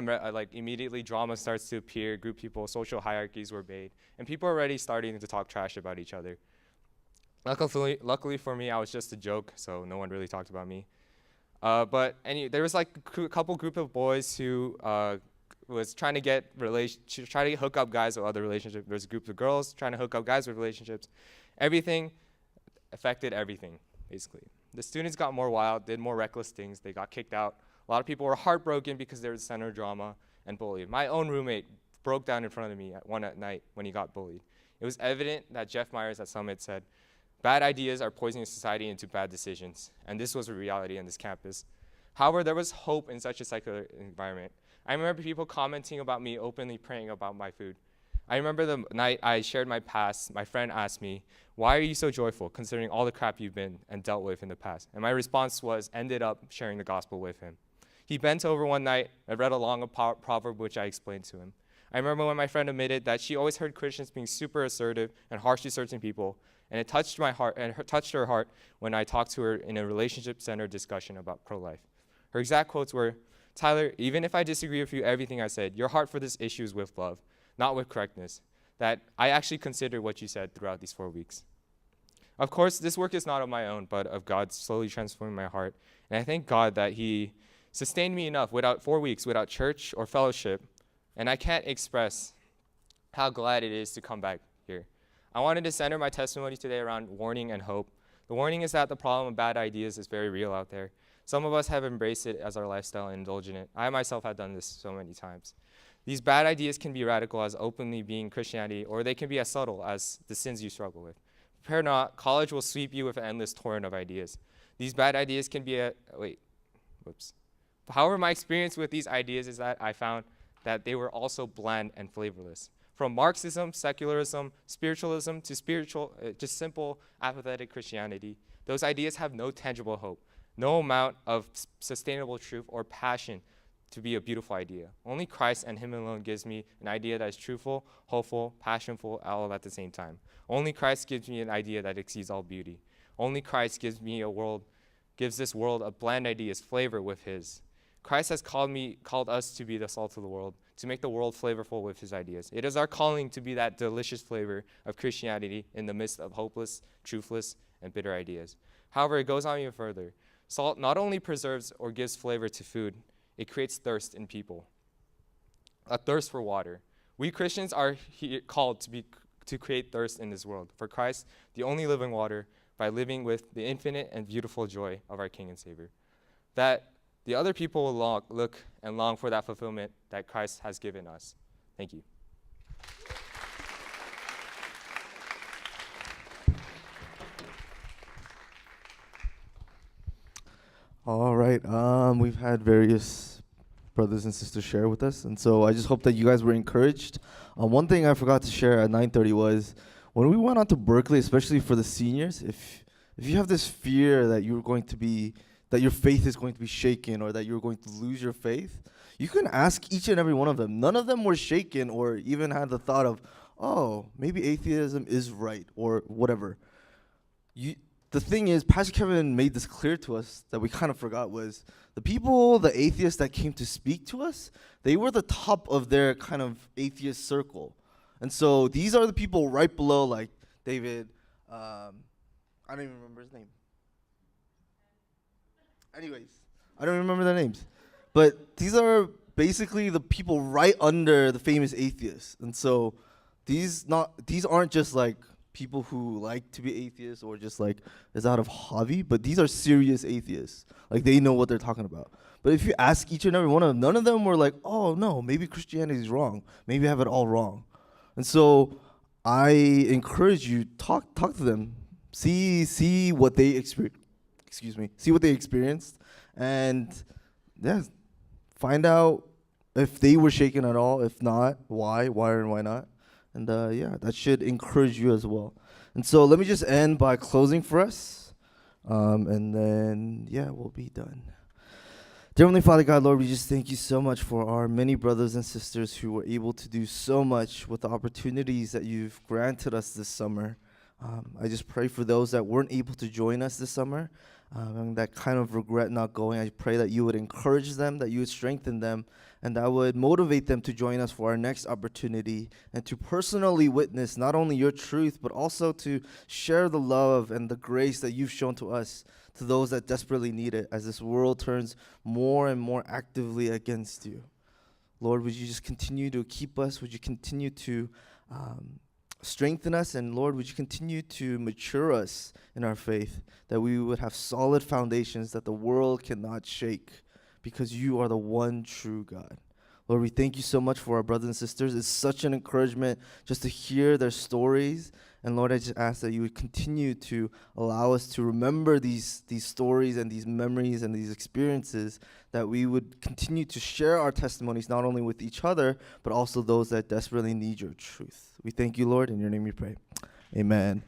immediately drama starts to appear, group people, social hierarchies were made, and people are already starting to talk trash about each other. Luckily for me, I was just a joke, so no one really talked about me. There was like a couple group of boys who was trying to hook up guys with other relationships. There's a group of girls trying to hook up guys with relationships. Everything affected everything, basically. The students got more wild, did more reckless things. They got kicked out. A lot of people were heartbroken because they were the center of drama and bullied. My own roommate broke down in front of me at night when he got bullied. It was evident that Jeff Myers at Summit said, bad ideas are poisoning society into bad decisions, and this was a reality on this campus. However, there was hope in such a secular environment. I remember people commenting about me openly praying about my food. I remember the night I shared my past, my friend asked me, why are you so joyful considering all the crap you've been and dealt with in the past? And my response ended up sharing the gospel with him. He bent over one night and read along a proverb which I explained to him. I remember when my friend admitted that she always heard Christians being super assertive and harsh to certain people, and it touched my heart and touched her heart when I talked to her in a relationship-centered discussion about pro-life. Her exact quotes were, Tyler, even if I disagree with you everything I said, your heart for this issue is with love, not with correctness. That I actually considered what you said throughout these 4 weeks. Of course, this work is not of my own, but of God slowly transforming my heart. And I thank God that he sustained me enough without 4 weeks, without church or fellowship. And I can't express how glad it is to come back here. I wanted to center my testimony today around warning and hope. The warning is that the problem of bad ideas is very real out there. Some of us have embraced it as our lifestyle and indulged in it. I myself have done this so many times. These bad ideas can be radical as openly being Christianity, or they can be as subtle as the sins you struggle with. Prepare not, college will sweep you with an endless torrent of ideas. These bad ideas can be However, my experience with these ideas is that I found that they were also bland and flavorless. From Marxism, secularism, spiritualism, to just simple apathetic Christianity, those ideas have no tangible hope, no amount of sustainable truth or passion to be a beautiful idea. Only Christ and him alone gives me an idea that is truthful, hopeful, passionful, all at the same time. Only Christ gives me an idea that exceeds all beauty. Only Christ gives this world a bland idea's flavor with his. Christ has called us to be the salt of the world, to make the world flavorful with his ideas. It is our calling to be that delicious flavor of Christianity in the midst of hopeless, truthless, and bitter ideas. However, it goes on even further. Salt not only preserves or gives flavor to food, it creates thirst in people, a thirst for water. We Christians are called to create thirst in this world for Christ, the only living water, by living with the infinite and beautiful joy of our King and Savior. That the other people will look and long for that fulfillment that Christ has given us. Thank you. All right. We've had various brothers and sisters share with us, and so I just hope that you guys were encouraged. One thing I forgot to share at 9:30 was when we went on to Berkeley, especially for the seniors. If you have this fear that that your faith is going to be shaken or that you're going to lose your faith, you can ask each and every one of them. None of them were shaken or even had the thought of, oh, maybe atheism is right or whatever. The thing is, Pastor Kevin made this clear to us that we kind of forgot was the atheists that came to speak to us, they were the top of their kind of atheist circle. And so these are the people right below, like David, I don't even remember his name. Anyways, I don't remember their names. But these are basically the people right under the famous atheists. And so these aren't just like people who like to be atheists or just like is out of hobby, but these are serious atheists. Like they know what they're talking about. But if you ask each and every one of them, none of them were like, oh no, maybe Christianity is wrong. Maybe I have it all wrong. And so I encourage you, talk to them. See what they see what they experienced, and yeah, find out if they were shaken at all. If not, why and why not. And yeah, that should encourage you as well. And so let me just end by closing for us. And then, yeah, we'll be done. Dear Heavenly Father God, Lord, we just thank you so much for our many brothers and sisters who were able to do so much with the opportunities that you've granted us this summer. I just pray for those that weren't able to join us this summer, and that kind of regret not going. I pray that you would encourage them, that you would strengthen them, and that would motivate them to join us for our next opportunity and to personally witness not only your truth, but also to share the love and the grace that you've shown to us to those that desperately need it as this world turns more and more actively against you. Lord, would you just continue to keep us? Would you continue to strengthen us? And Lord, would you continue to mature us in our faith, that we would have solid foundations that the world cannot shake, because you are the one true God. Lord, we thank you so much for our brothers and sisters. It's such an encouragement just to hear their stories. And Lord, I just ask that you would continue to allow us to remember these stories and these memories and these experiences, that we would continue to share our testimonies not only with each other, but also those that desperately need your truth. We thank you, Lord. In your name we pray. Amen.